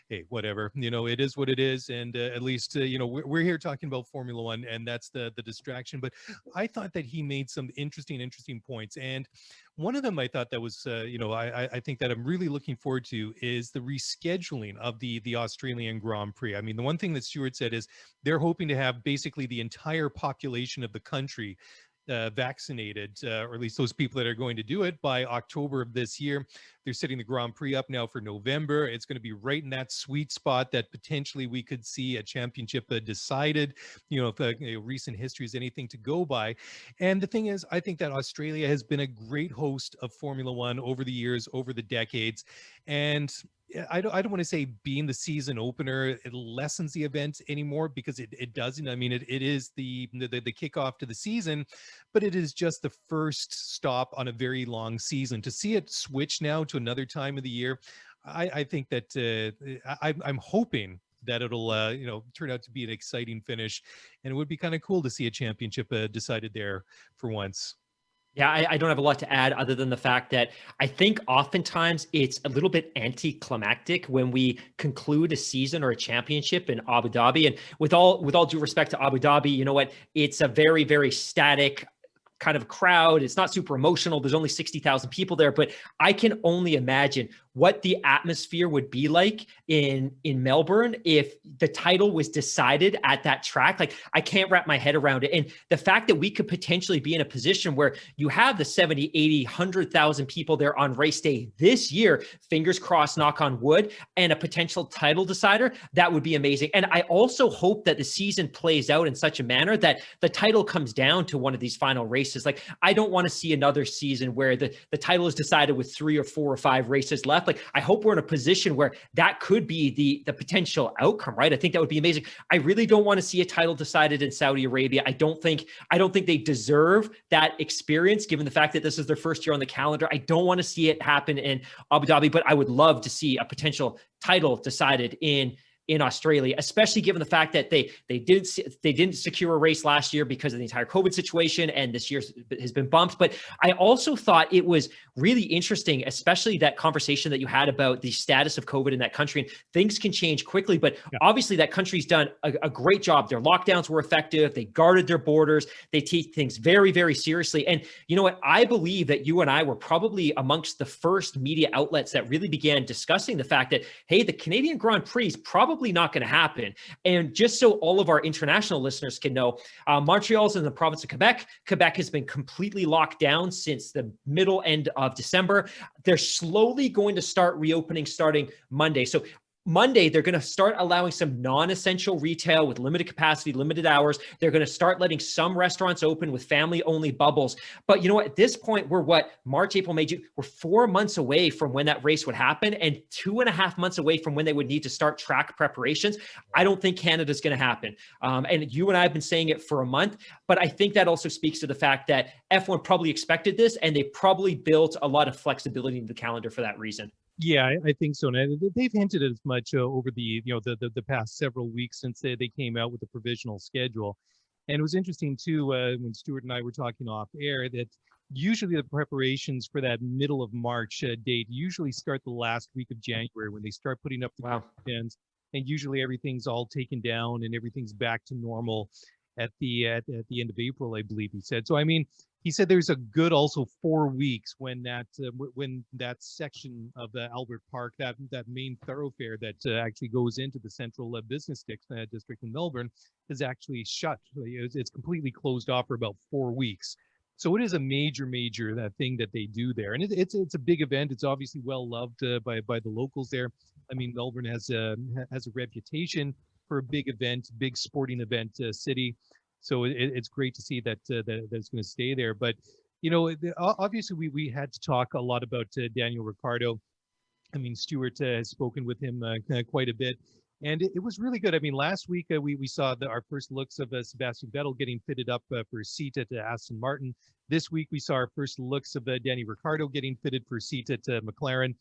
hey, whatever, you know, it is what it is. And at least, you know, we're here talking about Formula One, and that's the distraction. But I thought that he made some interesting points. And one of them I thought that was, you know, I think that I'm really looking forward to is the rescheduling of the Australian Grand Prix. I mean, the one thing that Stewart said is they're hoping to have basically the entire population of the country vaccinated, or at least those people that are going to do it by October of this year. They're setting the Grand Prix up now for November. It's going to be right in that sweet spot that potentially we could see a championship decided, you know, if you know, recent history is anything to go by. And the thing is, I think that Australia has been a great host of Formula One over the years, over the decades. And I don't want to say being the season opener, it lessens the event anymore, because it doesn't. I mean, it is the kickoff to the season, but it is just the first stop on a very long season. To see it switch now to another time of the year, I think that I'm hoping that it'll you know, turn out to be an exciting finish, and it would be kind of cool to see a championship decided there for once. Yeah, I don't have a lot to add other than the fact that I think oftentimes it's a little bit anticlimactic when we conclude a season or a championship in Abu Dhabi. And with all due respect to Abu Dhabi, you know what? It's a very, very static kind of crowd. It's not super emotional. There's only 60,000 people there, but I can only imagine what the atmosphere would be like in Melbourne if the title was decided at that track. Like, I can't wrap my head around it. And the fact that we could potentially be in a position where you have the 70, 80, 100,000 people there on race day this year, fingers crossed, knock on wood, and a potential title decider, that would be amazing. And I also hope that the season plays out in such a manner that the title comes down to one of these final races. Like, I don't want to see another season where the title is decided with 3 or 4 or 5 races left. Like, I hope we're in a position where that could be the potential outcome, right? I think that would be amazing. I really don't want to see a title decided in Saudi Arabia. I don't think they deserve that experience, given the fact that this is their first year on the calendar. I don't want to see it happen in Abu Dhabi, but I would love to see a potential title decided in Australia, especially given the fact that they didn't secure a race last year because of the entire COVID situation, and this year has been bumped. But I also thought it was really interesting, especially that conversation that you had about the status of COVID in that country, and things can change quickly. But obviously that country's done a great job. Their lockdowns were effective. They guarded their borders. They take things very, very seriously. And you know what? I believe that you and I were probably amongst the first media outlets that really began discussing the fact that, hey, the Canadian Grand Prix is probably not going to happen. And just so all of our international listeners can know, Montreal's in the province of Quebec. Quebec has been completely locked down since the end of December. They're slowly going to start reopening starting Monday. So Monday, they're going to start allowing some non-essential retail with limited capacity, limited hours. They're going to start letting some restaurants open with family-only bubbles. But you know what? At this point, we're March, April, May, June. We're 4 months away from when that race would happen, and 2.5 months away from when they would need to start track preparations. I don't think Canada's going to happen. And you and I have been saying it for a month, but I think that also speaks to the fact that F1 probably expected this, and they probably built a lot of flexibility in the calendar for that reason. Yeah, I think so. And they've hinted as much over the past several weeks since they came out with the provisional schedule. And it was interesting too when Stewart and I were talking off air that usually the preparations for that middle of March date usually start the last week of January when they start putting up the pins, and usually everything's all taken down and everything's back to normal at the end of April, I believe he said. So I mean, he said there's a good also 4 weeks when that section of the Albert Park, that main thoroughfare that actually goes into the central business district in Melbourne, is actually shut. It's completely closed off for about 4 weeks. So it is a major thing that they do there, and it's a big event. It's obviously well loved by the locals there. I mean, Melbourne has a reputation for a big event, big sporting event city. So it's great to see that that's going to stay there. But obviously we had to talk a lot about Daniel Ricciardo. I mean, Stewart has spoken with him quite a bit, and it was really good. I mean, last week we saw our first looks of Sebastian Vettel getting fitted up for a seat at Aston Martin. This week we saw our first looks of Danny Ricciardo getting fitted for a seat at McLaren.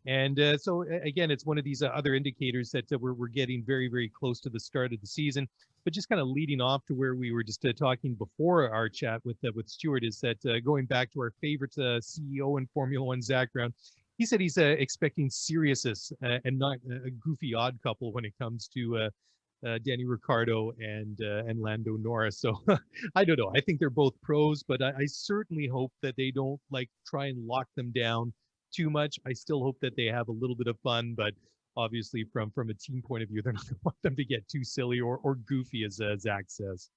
And so again, it's one of these other indicators that we're getting very close to the start of the season. But just kind of leading off to where we were just talking before our chat with Stewart, is that going back to our favorite CEO in Formula One, Zach Brown, he said he's expecting seriousness and not a goofy odd couple when it comes to Danny Ricciardo and Lando Norris. So I don't know. I think they're both pros, but I certainly hope that they don't try and lock them down too much. I still hope that they have a little bit of fun, but obviously from a team point of view, they're not going to want them to get too silly or goofy, as Zach says.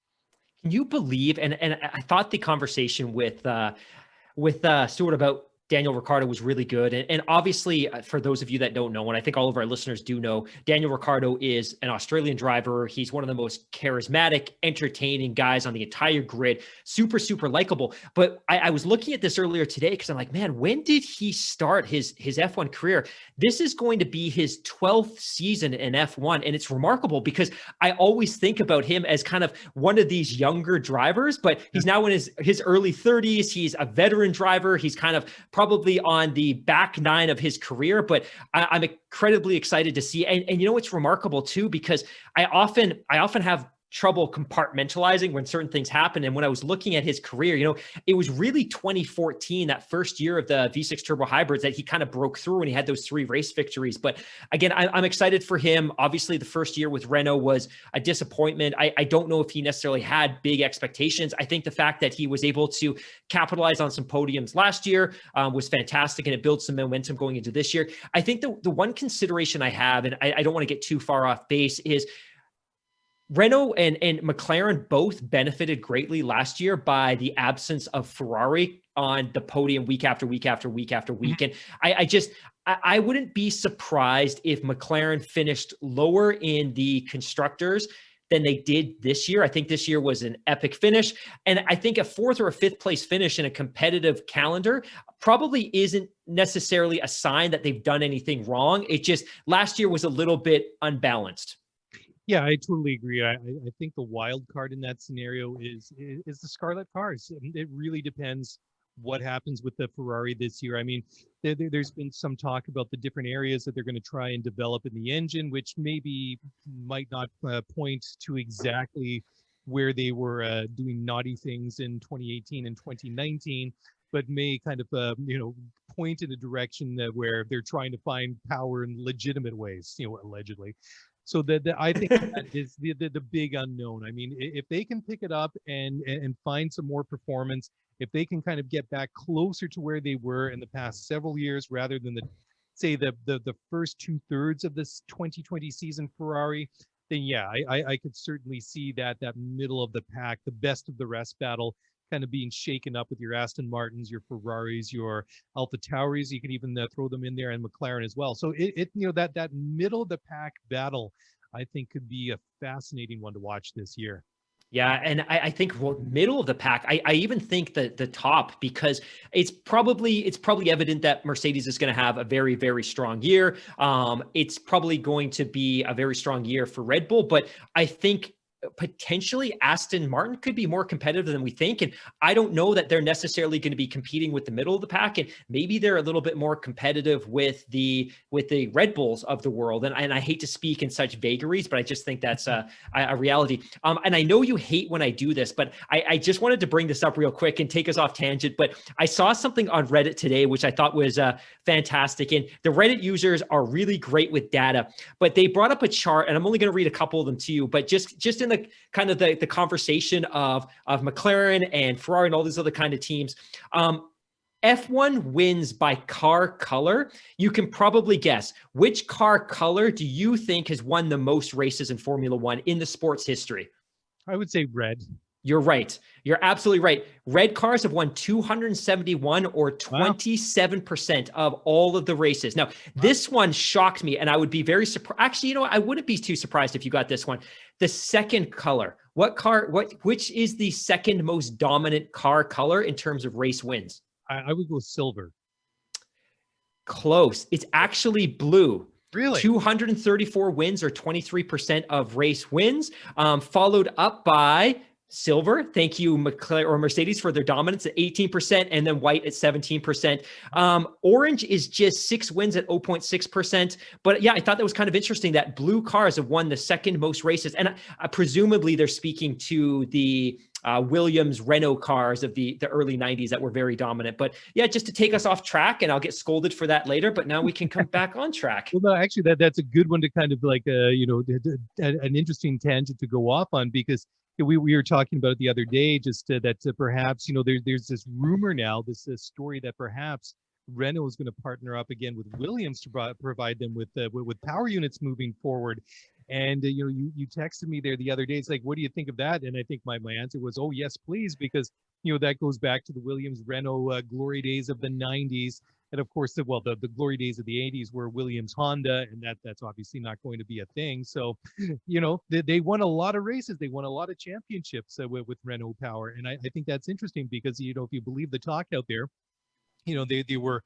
Can you believe, and I thought the conversation with Stewart about Daniel Ricciardo was really good. And obviously, for those of you that don't know, and I think all of our listeners do know, Daniel Ricciardo is an Australian driver. He's one of the most charismatic, entertaining guys on the entire grid. Super likable. But I was looking at this earlier today because I'm like, man, when did he start his F1 career? This is going to be his 12th season in F1. And it's remarkable because I always think about him as kind of one of these younger drivers, but he's now in his early 30s. He's a veteran driver. He's kind of probably on the back nine of his career, but I'm incredibly excited to see. And it's remarkable too, because I often have trouble compartmentalizing when certain things happen. And when I was looking at his career, it was really 2014, that first year of the V6 turbo hybrids, that he kind of broke through and he had those 3 race victories. But again, I'm excited for him. Obviously, the first year with Renault was a disappointment. I don't know if he necessarily had big expectations. I think the fact that he was able to capitalize on some podiums last year was fantastic, and it builds some momentum going into this year. I think the one consideration I have, and I don't want to get too far off base, is Renault and McLaren both benefited greatly last year by the absence of Ferrari on the podium week after week after week after week. And I wouldn't be surprised if McLaren finished lower in the constructors than they did this year. I think this year was an epic finish. And I think a 4th or a 5th place finish in a competitive calendar probably isn't necessarily a sign that they've done anything wrong. It just, last year was a little bit unbalanced. Yeah, I totally agree. I think the wild card in that scenario is the Scarlet cars. It really depends what happens with the Ferrari this year. I mean, there's been some talk about the different areas that they're going to try and develop in the engine, which maybe might not point to exactly where they were doing naughty things in 2018 and 2019, but may kind of point in a direction where they're trying to find power in legitimate ways, allegedly. So I think that is the big unknown. I mean, if they can pick it up and find some more performance, if they can kind of get back closer to where they were in the past several years, rather than the first 2/3 of this 2020 season Ferrari, then yeah, I could certainly see that middle of the pack, the best of the rest battle, kind of being shaken up with your Aston Martins, your Ferraris, your Alpha Tauris. You can even throw them in there, and McLaren as well. So that middle of the pack battle, I think, could be a fascinating one to watch this year. Yeah, and I think middle of the pack. I even think that the top, because it's probably evident that Mercedes is going to have a very, very strong year. It's probably going to be a very strong year for Red Bull, but I think potentially Aston Martin could be more competitive than we think. And I don't know that they're necessarily going to be competing with the middle of the pack. And maybe they're a little bit more competitive with the Red Bulls of the world. And I hate to speak in such vagaries, but I just think that's a reality. And I know you hate when I do this, but I just wanted to bring this up real quick and take us off tangent. But I saw something on Reddit today, which I thought was fantastic. And the Reddit users are really great with data, but they brought up a chart, and I'm only going to read a couple of them to you, but just in the kind of the conversation of McLaren and Ferrari and all these other kind of teams. F1 wins by car color. You can probably guess which car color do you think has won the most races in Formula One in the sport's history? I would say red. You're right. You're absolutely right. Red cars have won 271 or 27% of all of the races. Now, this one shocked me, and I would be very surprised. Actually, you know what? I wouldn't be too surprised if you got this one. The second color. Which is the second most dominant car color in terms of race wins? I would go silver. Close. It's actually blue. Really? 234 wins or 23% of race wins, followed up by silver. Thank you, McLaren or Mercedes, for their dominance at 18%, and then white at 17%. Orange is just 6 wins at 0.6%. But yeah, I thought that was kind of interesting that blue cars have won the second most races. And presumably they're speaking to the Williams Renault cars of the early 90s that were very dominant. But yeah, just to take us off track, and I'll get scolded for that later, but now we can come back on track. Well, no, actually that's a good one to kind of like, an interesting tangent to go off on, because we were talking about it the other day, just that perhaps, there's this rumor now, this story that perhaps Renault is going to partner up again with Williams to provide them with power units moving forward. And you texted me there the other day. It's like, what do you think of that? And I think my answer was, oh yes, please, because that goes back to the Williams Renault glory days of the 90s. And of course, the glory days of the 80s were Williams Honda, and that's obviously not going to be a thing. So, they won a lot of races. They won a lot of championships with Renault Power. And I think that's interesting because, if you believe the talk out there, they were,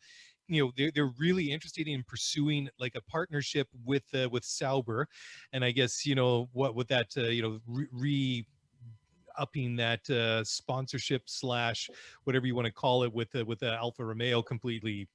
they're really interested in pursuing like a partnership with Sauber. And I guess, what with that, upping that sponsorship / whatever you want to call it with Alfa Romeo completely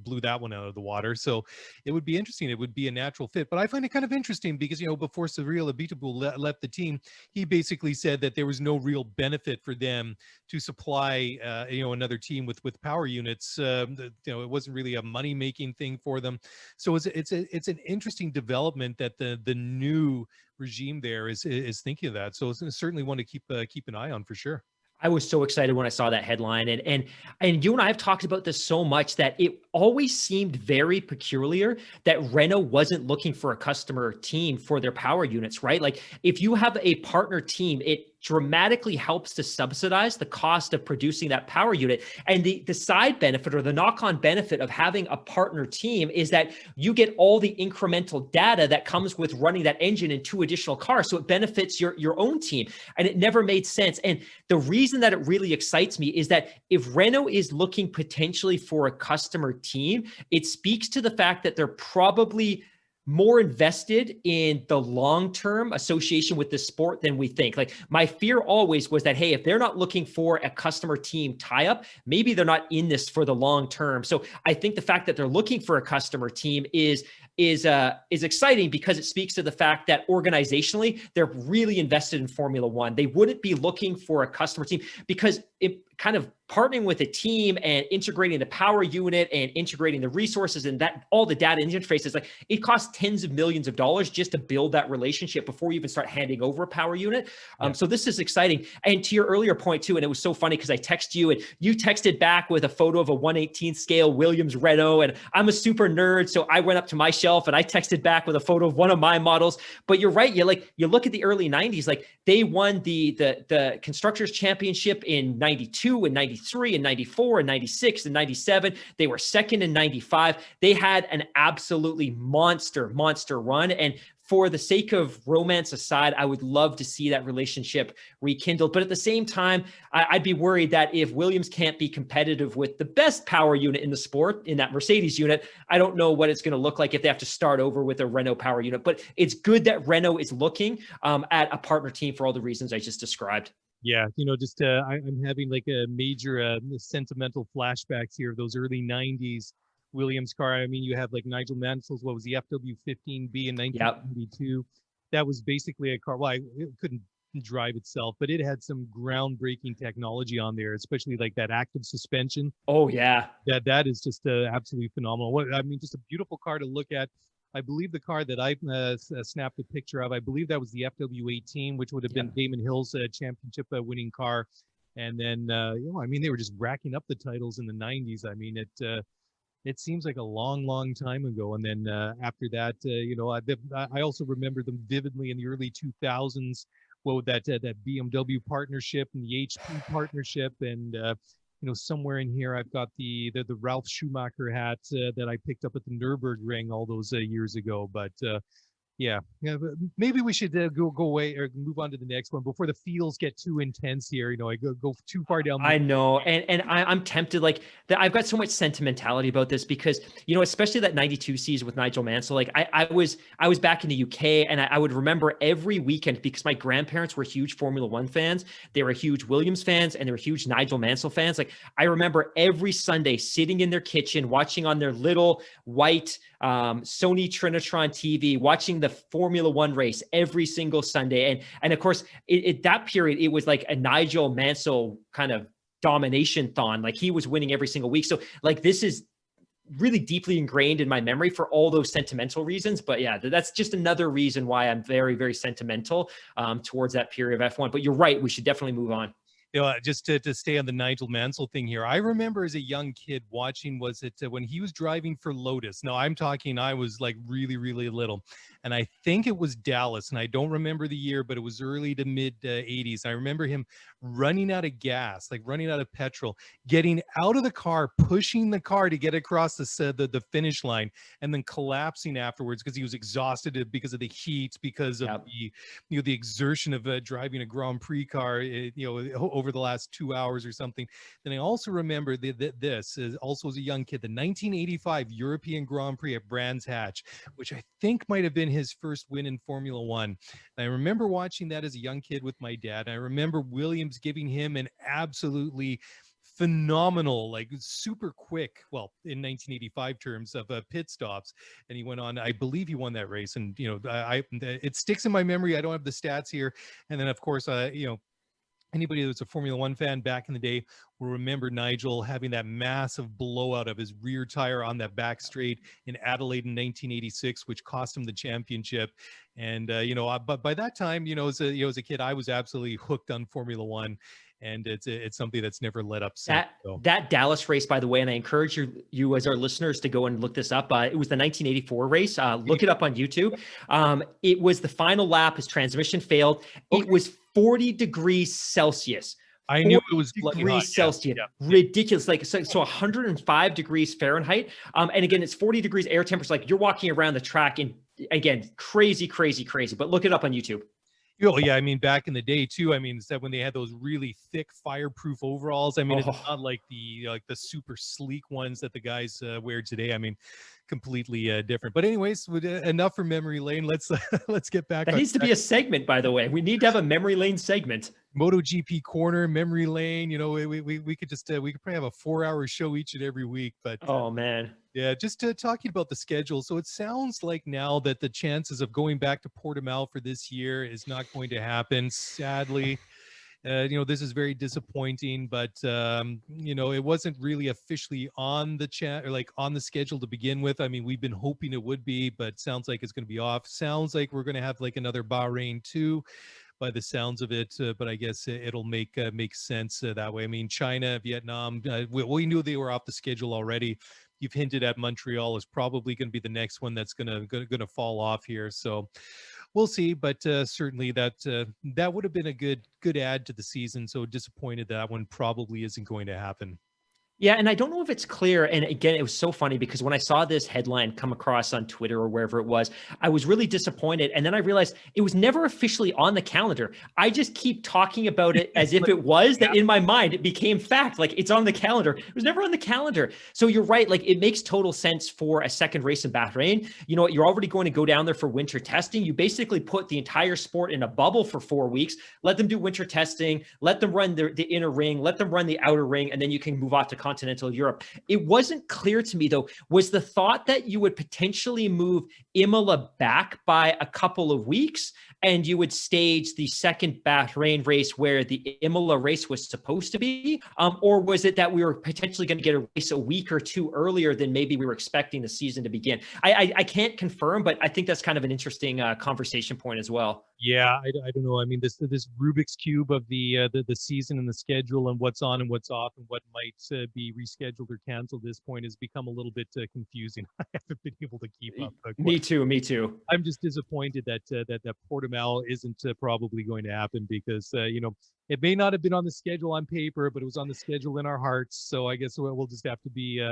blew that one out of the water. So it would be interesting. It would be a natural fit. But I find it kind of interesting because before Cyril Abiteboul left the team, he basically said that there was no real benefit for them to supply another team with power units. It wasn't really a money making thing for them. So it's an interesting development that the new regime there is thinking of that. So it's certainly one to keep an eye on for sure. I was so excited when I saw that headline, and you and I have talked about this so much that it always seemed very peculiar that Renault wasn't looking for a customer team for their power units, right? Like if you have a partner team, it dramatically helps to subsidize the cost of producing that power unit. And the side benefit or the knock-on benefit of having a partner team is that you get all the incremental data that comes with running that engine in 2 additional cars. So it benefits your own team. And it never made sense. And the reason that it really excites me is that if Renault is looking potentially for a customer team, it speaks to the fact that they're probably more invested in the long-term association with the sport than we think. Like my fear always was that, hey, if they're not looking for a customer team tie-up, maybe they're not in this for the long term. So I think the fact that they're looking for a customer team is exciting because it speaks to the fact that organizationally, they're really invested in Formula One. They wouldn't be looking for a customer team because it kind of partnering with a team and integrating the power unit and integrating the resources and that all the data and interfaces, like it costs tens of millions of dollars just to build that relationship before you even start handing over a power unit. So this is exciting. And to your earlier point too, and it was so funny because I texted you and you texted back with a photo of a 1/18 scale Williams Renault, and I'm a super nerd, so I went up to my shelf and I texted back with a photo of one of my models. But you're right, you look at the early 90s, like they won the Constructors Championship in 92 and 93 and 94 and 96 and 97. They were second in 95. They had an absolutely monster run. And for the sake of romance aside, I would love to see that relationship rekindled. But at the same time, I'd be worried that if Williams can't be competitive with the best power unit in the sport, in that Mercedes unit, I don't know what it's going to look like if they have to start over with a Renault power unit. But it's good that Renault is looking at a partner team for all the reasons I just described. Yeah, I'm having like a major sentimental flashbacks here of those early 90s Williams car. I mean, you have like Nigel Mansell's, what was the FW15B in 1992? Yep. That was basically a car. Well, it couldn't drive itself, but it had some groundbreaking technology on there, especially like that active suspension. Oh, yeah. That is just absolutely phenomenal. I mean, just a beautiful car to look at. I believe the car that I snapped a picture of, I believe that was the FW18, which would have been Damon Hill's championship winning car. And then, I mean, they were just racking up the titles in the 90s. I mean, it seems like a long, long time ago. And then after that, I also remember them vividly in the early 2000s. Well, that BMW partnership and the HP partnership, and somewhere in here I've got the Ralph Schumacher hat that I picked up at the Nürburgring all those years ago. But yeah, but maybe we should go away or move on to the next one before the feels get too intense here. I go too far down. I know, and I'm tempted. Like that, I've got so much sentimentality about this because especially that '92 season with Nigel Mansell. Like I was back in the UK, and I would remember every weekend because my grandparents were huge Formula One fans. They were huge Williams fans, and they were huge Nigel Mansell fans. Like I remember every Sunday sitting in their kitchen watching on their little white Sony Trinitron TV, watching the Formula One race every single Sunday. And of course, that period, it was like a Nigel Mansell kind of domination thon. Like he was winning every single week. So like this is really deeply ingrained in my memory for all those sentimental reasons. But yeah, that's just another reason why I'm very, very sentimental towards that period of F1. But you're right, we should definitely move on. Just to stay on the Nigel Mansell thing here, I remember as a young kid watching, was it when he was driving for Lotus? No, I'm talking, I was like really, really little. And I think it was Dallas, and I don't remember the year, but it was early to mid 80s. I remember him running out of gas, like running out of petrol, getting out of the car, pushing the car to get across the finish line, and then collapsing afterwards because he was exhausted because of the heat, because of the exertion of driving a Grand Prix car, over the last 2 hours or something. Then I also remember this is also as a young kid, the 1985 European Grand Prix at Brands Hatch, which I think might have been his first win in Formula One. And I remember watching that as a young kid with my dad. And I remember Williams giving him an absolutely phenomenal, like super quick, well, in 1985 terms of pit stops. And he went on, I believe he won that race. And, it sticks in my memory. I don't have the stats here. And then of course, anybody that's a Formula One fan back in the day will remember Nigel having that massive blowout of his rear tire on that back straight in Adelaide in 1986, which cost him the championship. And, but by that time, as a kid, I was absolutely hooked on Formula One. And it's something that's never let up since. That Dallas race, by the way, and I encourage you as our listeners to go and look this up. It was the 1984 race. Look it up on YouTube. It was the final lap. His transmission failed. Okay. It was 40 degrees Celsius. I knew it was degrees Celsius. Yeah. Ridiculous. Like so 105 degrees Fahrenheit. And again, it's 40 degrees air temperature. Like you're walking around the track, and again, crazy. But look it up on YouTube. Oh, yeah. I mean, back in the day too, I mean, is that when they had those really thick fireproof overalls? I mean, it's not like the super sleek ones that the guys wear today. I mean, completely different. But anyways, enough for memory lane. Let's get back. That needs to be a segment, by the way. We need to have a memory lane segment. MotoGP corner, memory lane. We could just we could probably have a 4-hour show each and every week. But oh man. Yeah, just talking about the schedule. So it sounds like now that the chances of going back to Portimao for this year is not going to happen, sadly. This is very disappointing, but it wasn't really officially on the on the schedule to begin with. I mean, we've been hoping it would be, but sounds like it's going to be off. Sounds like we're going to have like another Bahrain too, by the sounds of it. But I guess it'll make sense that way. I mean, China, Vietnam, we knew they were off the schedule already. You've hinted at Montreal is probably going to be the next one that's going to fall off here. So we'll see. But certainly that would have been a good add to the season. So disappointed that one probably isn't going to happen. Yeah, and I don't know if it's clear. And again, it was so funny because when I saw this headline come across on Twitter or wherever it was, I was really disappointed. And then I realized it was never officially on the calendar. I just keep talking about it as if it was, that in my mind, it became fact. Like it's on the calendar. It was never on the calendar. So you're right. Like it makes total sense for a second race in Bahrain. You know what? You're already going to go down there for winter testing. You basically put the entire sport in a bubble for 4 weeks, let them do winter testing, let them run the inner ring, let them run the outer ring, and then you can move off to continental Europe. It wasn't clear to me, though, was the thought that you would potentially move Imola back by a couple of weeks and you would stage the second Bahrain race where the Imola race was supposed to be? Or was it that we were potentially going to get a race a week or two earlier than maybe we were expecting the season to begin? I can't confirm, but I think that's kind of an interesting conversation point as well. Yeah, I don't know. I mean, this Rubik's cube of the season and the schedule and what's on and what's off and what might be rescheduled or canceled at this point has become a little bit confusing. I haven't been able to keep up. Me too. I'm just disappointed that Portimao isn't probably going to happen because it may not have been on the schedule on paper, but it was on the schedule in our hearts. So I guess we'll just have to be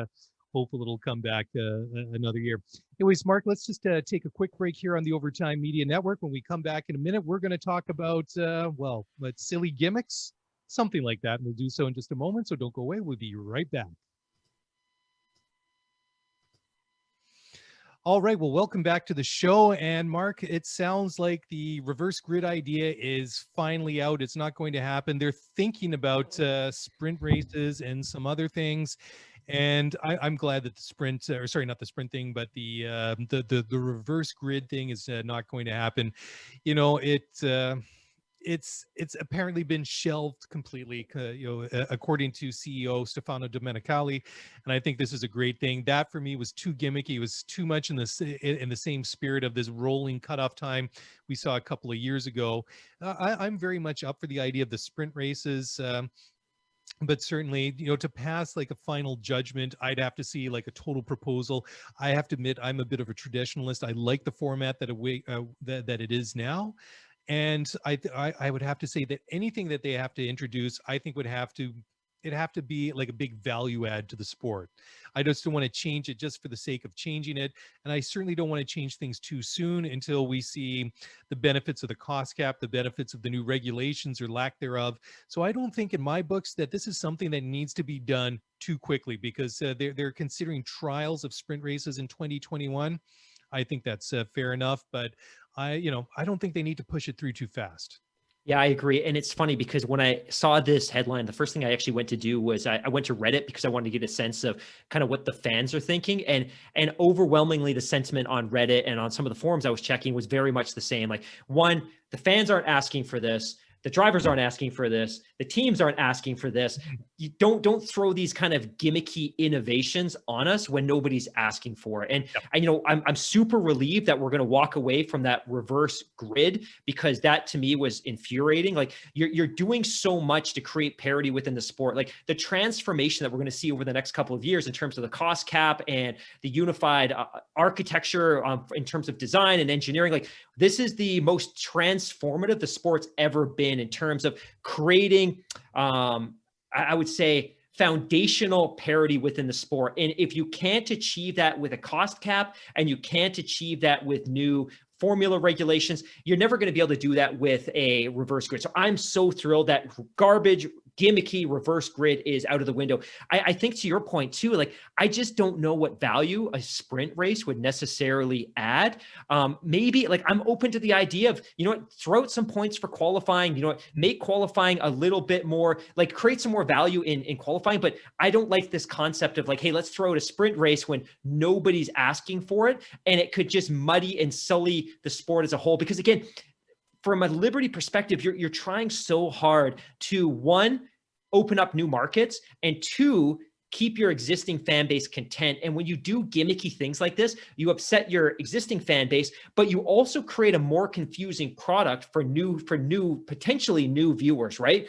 hopeful it'll come back another year. Anyways, Mark, let's just take a quick break here on the Overtime Media Network. When we come back in a minute, we're going to talk about, silly gimmicks, something like that. And we'll do so in just a moment, so don't go away. We'll be right back. All right, well, welcome back to the show. And Mark, it sounds like the reverse grid idea is finally out. It's not going to happen. They're thinking about sprint races and some other things. And I'm glad that the sprint, or sorry, not the sprint thing, but the reverse grid thing is not going to happen. It's apparently been shelved completely, according to CEO Stefano Domenicali, and I think this is a great thing. That for me was too gimmicky. It was too much in the same spirit of this rolling cutoff time we saw a couple of years ago. I'm very much up for the idea of the sprint races. But certainly, to pass like a final judgment, I'd have to see like a total proposal. I have to admit, I'm a bit of a traditionalist. I like the format that it is now. And I would have to say that anything that they have to introduce, I think it'd have to be like a big value add to the sport. I just don't want to change it just for the sake of changing it. And I certainly don't want to change things too soon until we see the benefits of the cost cap, the benefits of the new regulations or lack thereof. So I don't think in my books that this is something that needs to be done too quickly, because they're considering trials of sprint races in 2021. I think that's fair enough, but I don't think they need to push it through too fast. Yeah, I agree. And it's funny because when I saw this headline, the first thing I actually went to do was I went to Reddit because I wanted to get a sense of kind of what the fans are thinking. And overwhelmingly the sentiment on Reddit and on some of the forums I was checking was very much the same. Like, one, the fans aren't asking for this. The drivers aren't asking for this. The teams aren't asking for this. You don't throw these kind of gimmicky innovations on us when nobody's asking for it. And I'm super relieved that we're going to walk away from that reverse grid, because that to me was infuriating. Like, you're doing so much to create parity within the sport. Like, the transformation that we're going to see over the next couple of years in terms of the cost cap and the unified architecture in terms of design and engineering. Like, this is the most transformative the sport's ever been in terms of creating, I would say, foundational parity within the sport. And if you can't achieve that with a cost cap, and you can't achieve that with new formula regulations, you're never going to be able to do that with a reverse grid. So I'm so thrilled that garbage, gimmicky reverse grid is out of the window. I think to your point too, like, I just don't know what value a sprint race would necessarily add. Maybe like I'm open to the idea of, throw out some points for qualifying, make qualifying a little bit more, like create some more value in qualifying. But I don't like this concept of like, hey, let's throw out a sprint race when nobody's asking for it. And it could just muddy and sully the sport as a whole. Because again, from a Liberty perspective, you're trying so hard to, one, open up new markets, and two, keep your existing fan base content. And when you do gimmicky things like this, you upset your existing fan base, but you also create a more confusing product for potentially new viewers, right?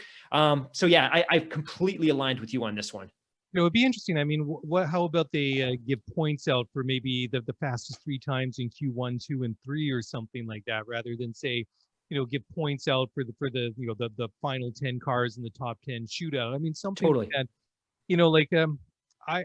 So yeah, I completely aligned with you on this one. It would be interesting. I mean, how about they give points out for maybe the fastest 3 times in Q1, 2, and 3 or something like that, rather than say, give points out for the final 10 cars in the top 10 shootout. I mean, something totally. Like that,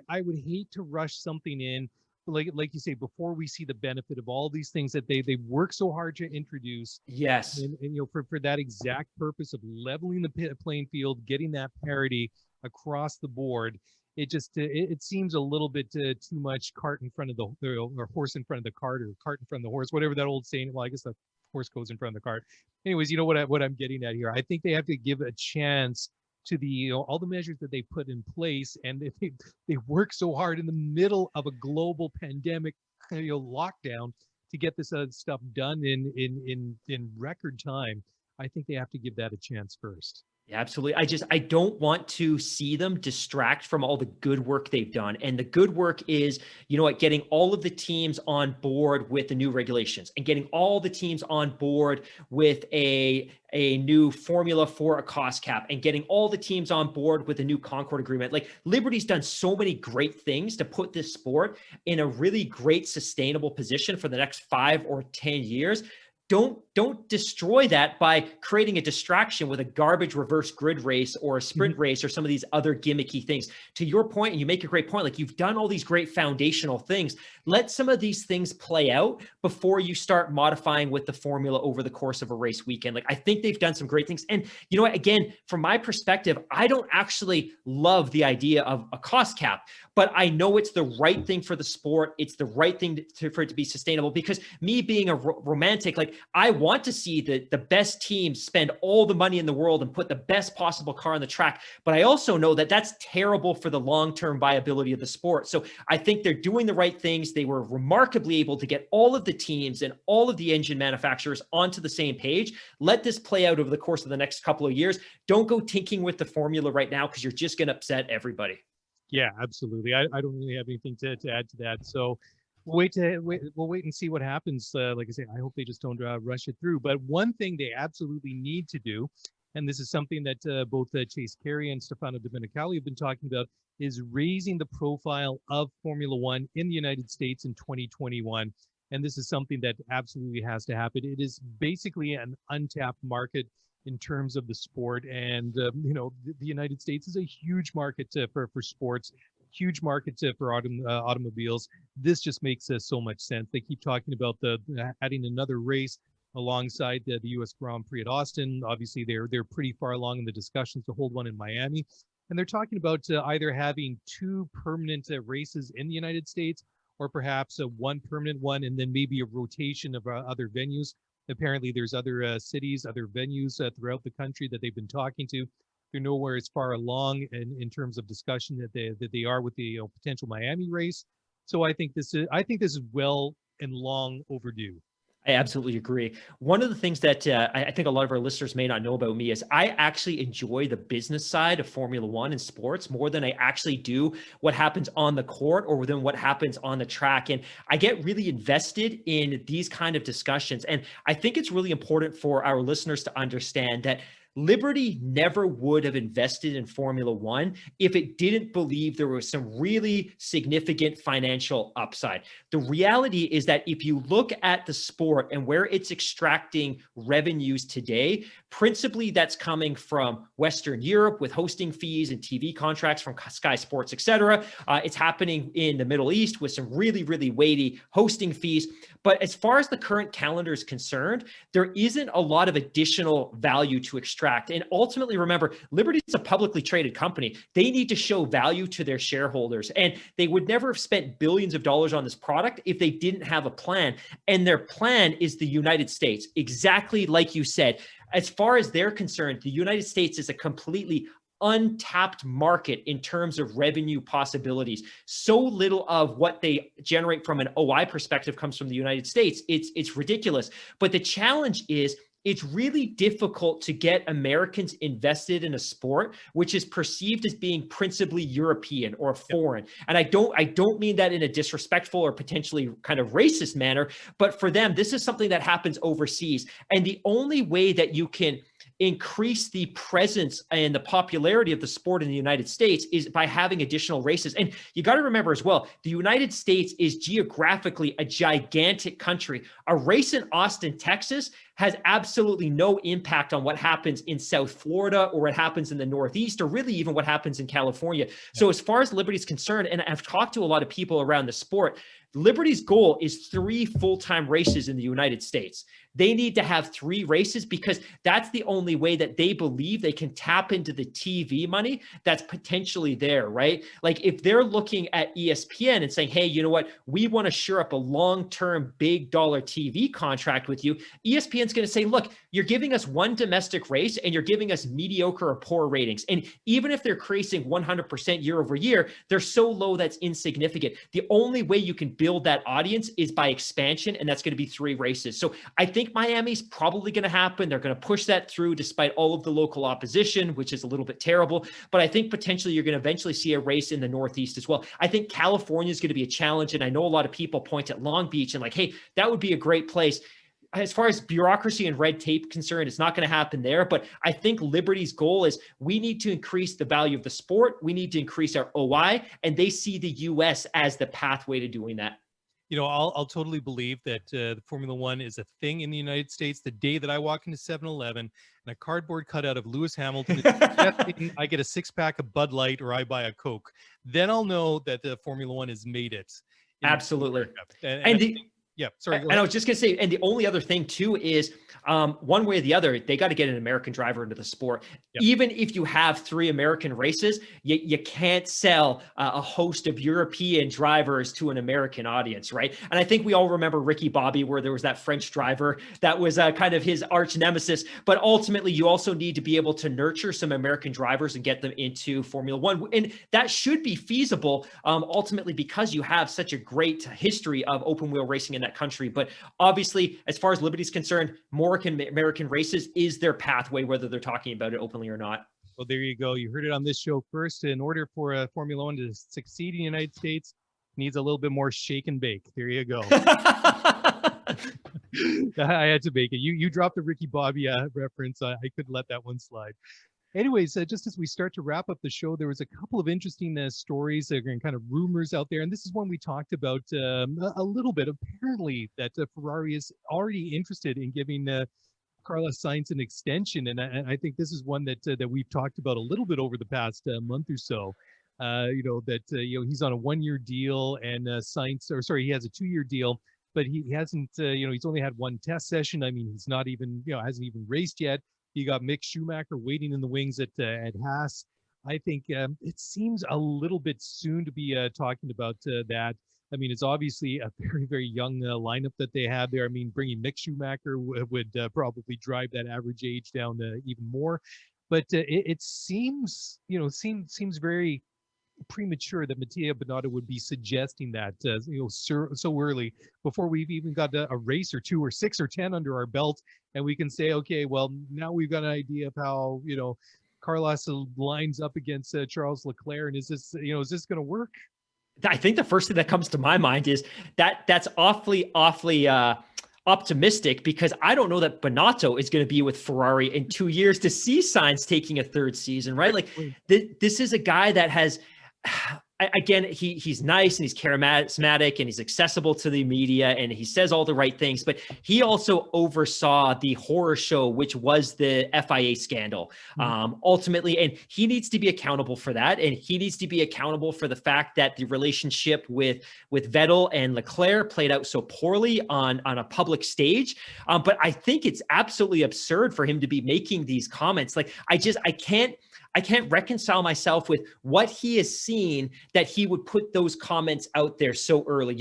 I would hate to rush something in, like you say, before we see the benefit of all these things that they work so hard to introduce. Yes. And for that exact purpose of leveling the playing field, getting that parity across the board. It seems a little bit too much cart in front of or horse in front of the cart, or cart in front of the horse, whatever that old saying. Well, I guess the horse goes in front of the cart. Anyways, what I'm getting at here. I think they have to give a chance to the all the measures that they put in place, and they work so hard in the middle of a global pandemic, lockdown, to get this stuff done in record time. I think they have to give that a chance first. Yeah, absolutely. I don't want to see them distract from all the good work they've done. And the good work is, getting all of the teams on board with the new regulations and getting all the teams on board with a new formula for a cost cap and getting all the teams on board with a new Concord agreement. Like, Liberty's done so many great things to put this sport in a really great sustainable position for the next 5 or 10 years. Don't destroy that by creating a distraction with a garbage reverse grid race or a sprint race or some of these other gimmicky things. To your point, and you make a great point, like, you've done all these great foundational things. Let some of these things play out before you start modifying with the formula over the course of a race weekend. Like, I think they've done some great things. And you know what, again, from my perspective, I don't actually love the idea of a cost cap, but I know it's the right thing for the sport. It's the right thing for it to be sustainable, because me being a romantic, like, I want to see the best teams spend all the money in the world and put the best possible car on the track. But I also know that that's terrible for the long-term viability of the sport. So I think they're doing the right things. They were remarkably able to get all of the teams and all of the engine manufacturers onto the same page. Let this play out over the course of the next couple of years. Don't go tinking with the formula right now, because you're just going to upset everybody. Yeah, absolutely. I don't really have anything to add to that. So we'll wait and see what happens. Like I say, I hope they just don't rush it through. But one thing they absolutely need to do, and this is something that both Chase Carey and Stefano Domenicali have been talking about, is raising the profile of Formula One in the United States in 2021. And this is something that absolutely has to happen. It is basically an untapped market in terms of the sport. And, the United States is a huge market for sports, huge market for automobiles. This just makes so much sense. They keep talking about adding another race alongside the U.S. Grand Prix at Austin. Obviously, they're pretty far along in the discussions to hold one in Miami. And they're talking about either having 2 permanent races in the United States, or perhaps one permanent one, and then maybe a rotation of other venues. Apparently, there's other cities, other venues throughout the country that they've been talking to. They're nowhere as far along in terms of discussion that they are with the potential Miami race. So I think this is well and long overdue. I absolutely agree. One of the things that I think a lot of our listeners may not know about me is I actually enjoy the business side of Formula One and sports more than I actually do what happens on the court or within what happens on the track. And I get really invested in these kind of discussions. And I think it's really important for our listeners to understand that Liberty never would have invested in Formula One if it didn't believe there was some really significant financial upside. The reality is that if you look at the sport and where it's extracting revenues today, principally that's coming from Western Europe with hosting fees and TV contracts from Sky Sports, etc. It's happening in the Middle East with some really, really weighty hosting fees. But as far as the current calendar is concerned, there isn't a lot of additional value to extract. And ultimately, remember, Liberty is a publicly traded company. They need to show value to their shareholders. And they would never have spent billions of dollars on this product if they didn't have a plan. And their plan is the United States, exactly like you said. As far as they're concerned, the United States is a completely untapped market in terms of revenue possibilities. So little of what they generate from an OI perspective comes from the United States. It's ridiculous. But the challenge is, it's really difficult to get Americans invested in a sport which is perceived as being principally European or foreign. And I don't mean that in a disrespectful or potentially kind of racist manner, but for them, this is something that happens overseas. And the only way that you can increase the presence and the popularity of the sport in the United States is by having additional races. And you got to remember as well, the United States is geographically a gigantic country. A race in Austin, Texas has absolutely no impact on what happens in South Florida or what happens in the Northeast, or really even what happens in California. So as far as Liberty is concerned, and I've talked to a lot of people around the sport, Liberty's goal is 3 full-time races in the United States. They need to have 3 races because that's the only way that they believe they can tap into the TV money that's potentially there, right? Like if they're looking at ESPN and saying, hey, you know what, we want to shore up a long-term big dollar TV contract with you, ESPN's going to say, look, you're giving us 1 domestic race and you're giving us mediocre or poor ratings. And even if they're increasing 100% year over year, they're so low that's insignificant. The only way you can build that audience is by expansion, and that's going to be 3 races. So I think Miami's probably going to happen. They're going to push that through despite all of the local opposition, which is a little bit terrible. But I think potentially you're going to eventually see a race in the Northeast as well. I think California is going to be a challenge. And I know a lot of people point at Long Beach and like, hey, that would be a great place. As far as bureaucracy and red tape concerned, it's not going to happen there. But I think Liberty's goal is we need to increase the value of the sport. We need to increase our OI, and they see the US as the pathway to doing that. You know, I'll totally believe that the Formula One is a thing in the United States. The day that I walk into 7-Eleven and a cardboard cutout of Lewis Hamilton, I get a 6-pack of Bud Light or I buy a Coke, then I'll know that the Formula One has made it. Absolutely. Yeah, sorry. And I was just going to say, and the only other thing too is one way or the other, they got to get an American driver into the sport. Yep. Even if you have 3 American races, you can't sell a host of European drivers to an American audience, right? And I think we all remember Ricky Bobby, where there was that French driver that was kind of his arch nemesis. But ultimately, you also need to be able to nurture some American drivers and get them into Formula One. And that should be feasible ultimately because you have such a great history of open wheel racing in that country. But obviously, as far as Liberty's concerned, more American races is their pathway, whether they're talking about it openly or not. Well, there you go. You heard it on this show first. In order for Formula One to succeed in the United States, needs a little bit more shake and bake. There you go. I had to make it. You dropped the Ricky Bobby reference. I couldn't let that one slide. Anyways, just as we start to wrap up the show, there was a couple of interesting stories and kind of rumors out there. And this is one we talked about a little bit. Apparently that Ferrari is already interested in giving Carlos Sainz an extension. And I think this is one that we've talked about a little bit over the past month or so. He's on a 1-year deal and he has a 2-year deal, but he hasn't, he's only had 1 test session. I mean, he's not even, hasn't even raced yet. You got Mick Schumacher waiting in the wings at Haas. I think it seems a little bit soon to be talking about that. I mean, it's obviously a very, very young lineup that they have there. I mean, bringing Mick Schumacher would probably drive that average age down even more. But it seems very premature that Mattia Binotto would be suggesting that so early before we've even got a race or 2 or 6 or 10 under our belt, and we can say, okay, well, now we've got an idea of how Carlos lines up against Charles Leclerc, and is this going to work? I think the first thing that comes to my mind is that's awfully optimistic, because I don't know that Binotto is going to be with Ferrari in 2 years to see Sainz taking a 3rd season, right? Like this is a guy that has, again, he's nice and he's charismatic and he's accessible to the media and he says all the right things, but he also oversaw the horror show, which was the FIA scandal, ultimately. And he needs to be accountable for that. And he needs to be accountable for the fact that the relationship with Vettel and Leclerc played out so poorly on a public stage. But I think it's absolutely absurd for him to be making these comments. Like, I can't reconcile myself with what he has seen that he would put those comments out there so early.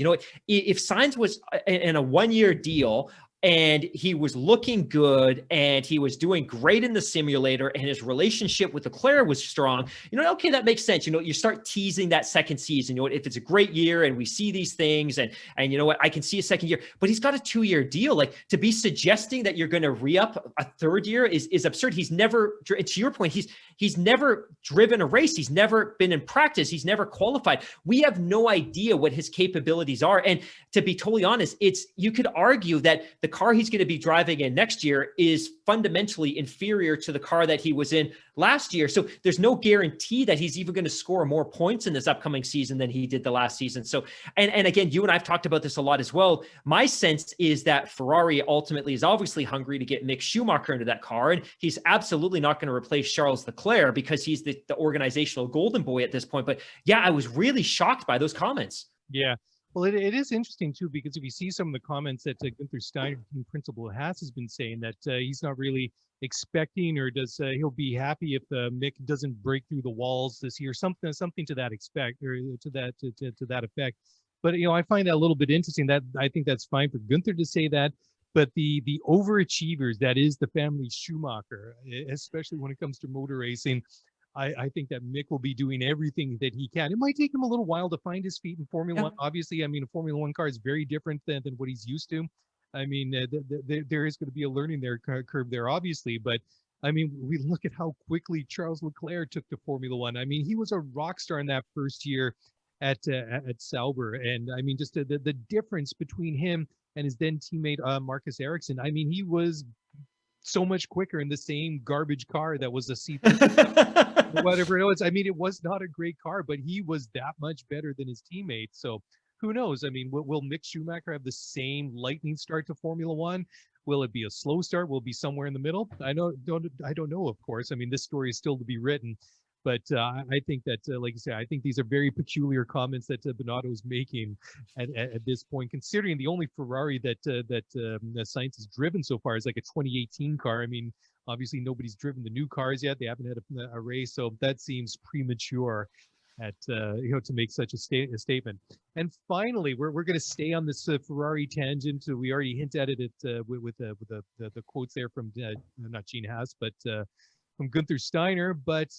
If Sainz was in a 1-year deal and he was looking good and he was doing great in the simulator and his relationship with Leclerc was strong, okay, that makes sense. You start teasing that 2nd season. If it's a great year and we see these things and you know what, I can see a 2nd year, but he's got a 2-year deal. Like, to be suggesting that you're going to re-up a 3rd year is absurd. He's never, to your point, he's never driven a race. He's never been in practice. He's never qualified. We have no idea what his capabilities are. And to be totally honest, you could argue that the car he's going to be driving in next year is fundamentally inferior to the car that he was in last year. So there's no guarantee that he's even going to score more points in this upcoming season than he did the last season. So, and again, you and I've talked about this a lot as well. My sense is that Ferrari ultimately is obviously hungry to get Mick Schumacher into that car. And he's absolutely not going to replace Charles Leclerc because he's the organizational golden boy at this point. But yeah, I was really shocked by those comments. Yeah. Well, it is interesting too, because if you see some of the comments that Gunther Steiner, team principal Haas, has been saying, that he's not really expecting, or does he'll be happy if Mick doesn't break through the walls this year, something to that expect, or to that effect. But I find that a little bit interesting. That I think that's fine for Gunther to say that. But the overachievers, that is the family Schumacher, especially when it comes to motor racing, I think that Mick will be doing everything that he can. It might take him a little while to find his feet in Formula One. Obviously, I mean, a Formula One car is very different than what he's used to. I mean, there is going to be a learning curve there, obviously. But I mean, we look at how quickly Charles Leclerc took to Formula One. I mean, he was a rock star in that first year at Sauber, and I mean, just the difference between him and his then teammate Marcus Ericsson. I mean, he was so much quicker in the same garbage car that was a C3, whatever it was. I mean, it was not a great car, but he was that much better than his teammates. So who knows? I mean, will Mick Schumacher have the same lightning start to Formula One? Will it be a slow start? Will it be somewhere in the middle? I don't know, of course. I mean, this story is still to be written. But I think that, like you say, I think these are very peculiar comments that Binotto is making at this point, considering the only Ferrari that Sainz has driven so far is like a 2018 car. I mean, obviously nobody's driven the new cars yet. They haven't had a race, so that seems premature to make such a statement. And finally, we're going to stay on this Ferrari tangent. We already hinted at it with the quotes there from not Gene Haas, but from Gunther Steiner, but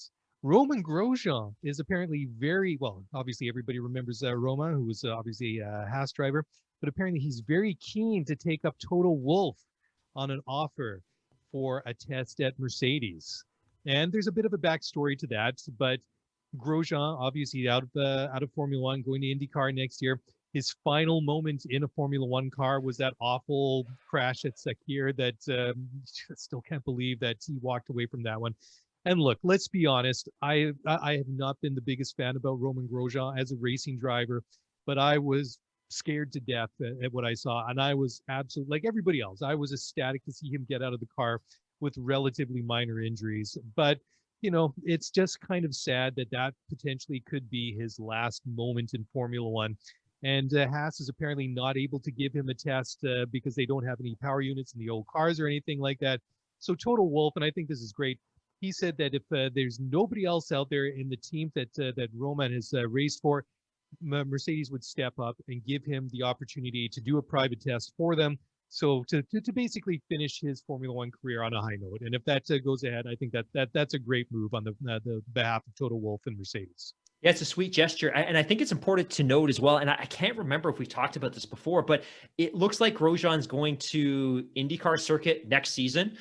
Romain Grosjean is apparently very well. Obviously, everybody remembers Roma, who was obviously a Haas driver, but apparently he's very keen to take up Toto Wolff on an offer for a test at Mercedes. And there's a bit of a backstory to that, but Grosjean, obviously out of Formula One, going to IndyCar next year. His final moment in a Formula One car was that awful crash at Sakir that still can't believe that he walked away from that one. And look, let's be honest, I have not been the biggest fan about Romain Grosjean as a racing driver, but I was scared to death at what I saw. And I was absolutely, like everybody else, I was ecstatic to see him get out of the car with relatively minor injuries. But, it's just kind of sad that potentially could be his last moment in Formula One. And Haas is apparently not able to give him a test because they don't have any power units in the old cars or anything like that. So Toto Wolff, and I think this is great, he said that if there's nobody else out there in the team that Roman has raced for, Mercedes would step up and give him the opportunity to do a private test for them. So to basically finish his Formula One career on a high note. And if that goes ahead, I think that's a great move on the behalf of Toto Wolff and Mercedes. Yeah, it's a sweet gesture. And I think it's important to note as well, and I can't remember if we talked about this before, but it looks like Grosjean's going to IndyCar circuit next season.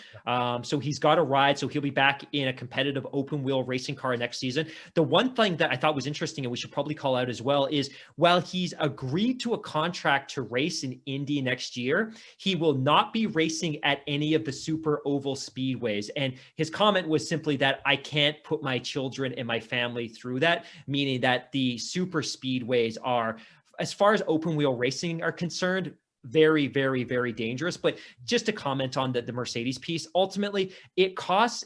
So he's got a ride. So he'll be back in a competitive open wheel racing car next season. The one thing that I thought was interesting, and we should probably call out as well, is while he's agreed to a contract to race in Indy next year, he will not be racing at any of the super oval speedways. And his comment was simply that I can't put my children and my family through that, meaning that the super speedways are, as far as open wheel racing are concerned, very, very, very dangerous. But just to comment on the Mercedes piece, ultimately it costs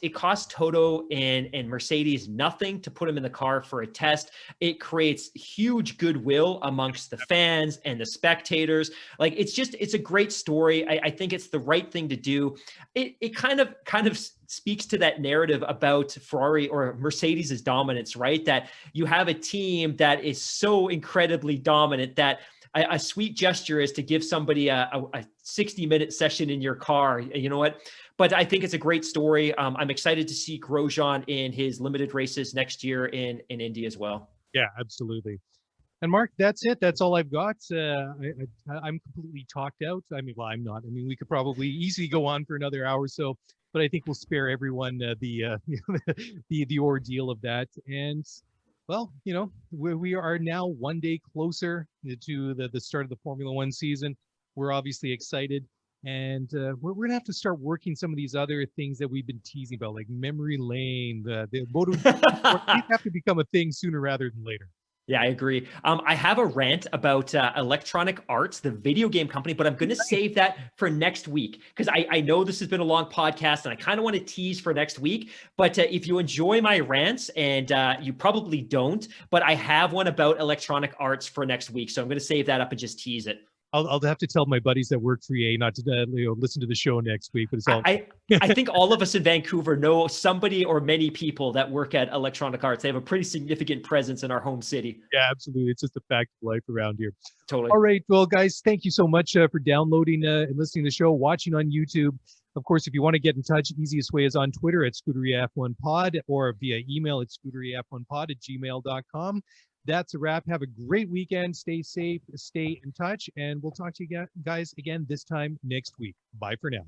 Toto and Mercedes nothing to put him in the car for a test. It creates huge goodwill amongst the fans and the spectators. Like it's a great story. I think it's the right thing to do. It kind of speaks to that narrative about Ferrari or Mercedes's dominance, right? That you have a team that is so incredibly dominant that a sweet gesture is to give somebody a 60-minute session in your car. You know what? But I think it's a great story. I'm excited to see Grosjean in his limited races next year in Indy as well. Yeah, absolutely. And Mark, that's it. That's all I've got. I'm completely talked out. I mean, well, I'm not. I mean, we could probably easily go on for another hour or so, but I think we'll spare everyone the ordeal of that. And well, we are now one day closer to the start of the Formula One season. We're obviously excited, and we're going to have to start working some of these other things that we've been teasing about, like memory lane, the Moto. These have to become a thing sooner rather than later. Yeah, I agree. I have a rant about Electronic Arts, the video game company, but I'm going to save that for next week because I know this has been a long podcast and I kind of want to tease for next week. But if you enjoy my rants, and you probably don't, but I have one about Electronic Arts for next week. So I'm going to save that up and just tease it. I'll have to tell my buddies that work for EA not to listen to the show next week. But it's all. I think all of us in Vancouver know somebody or many people that work at Electronic Arts. They have a pretty significant presence in our home city. Yeah, absolutely. It's just a fact of life around here. Totally. All right. Well, guys, thank you so much for downloading and listening to the show, watching on YouTube. Of course, if you want to get in touch, easiest way is on Twitter at ScooterieF1Pod or via email at scooterieF1Pod@gmail.com. That's a wrap. Have a great weekend. Stay safe, stay in touch, and we'll talk to you guys again this time next week. Bye for now.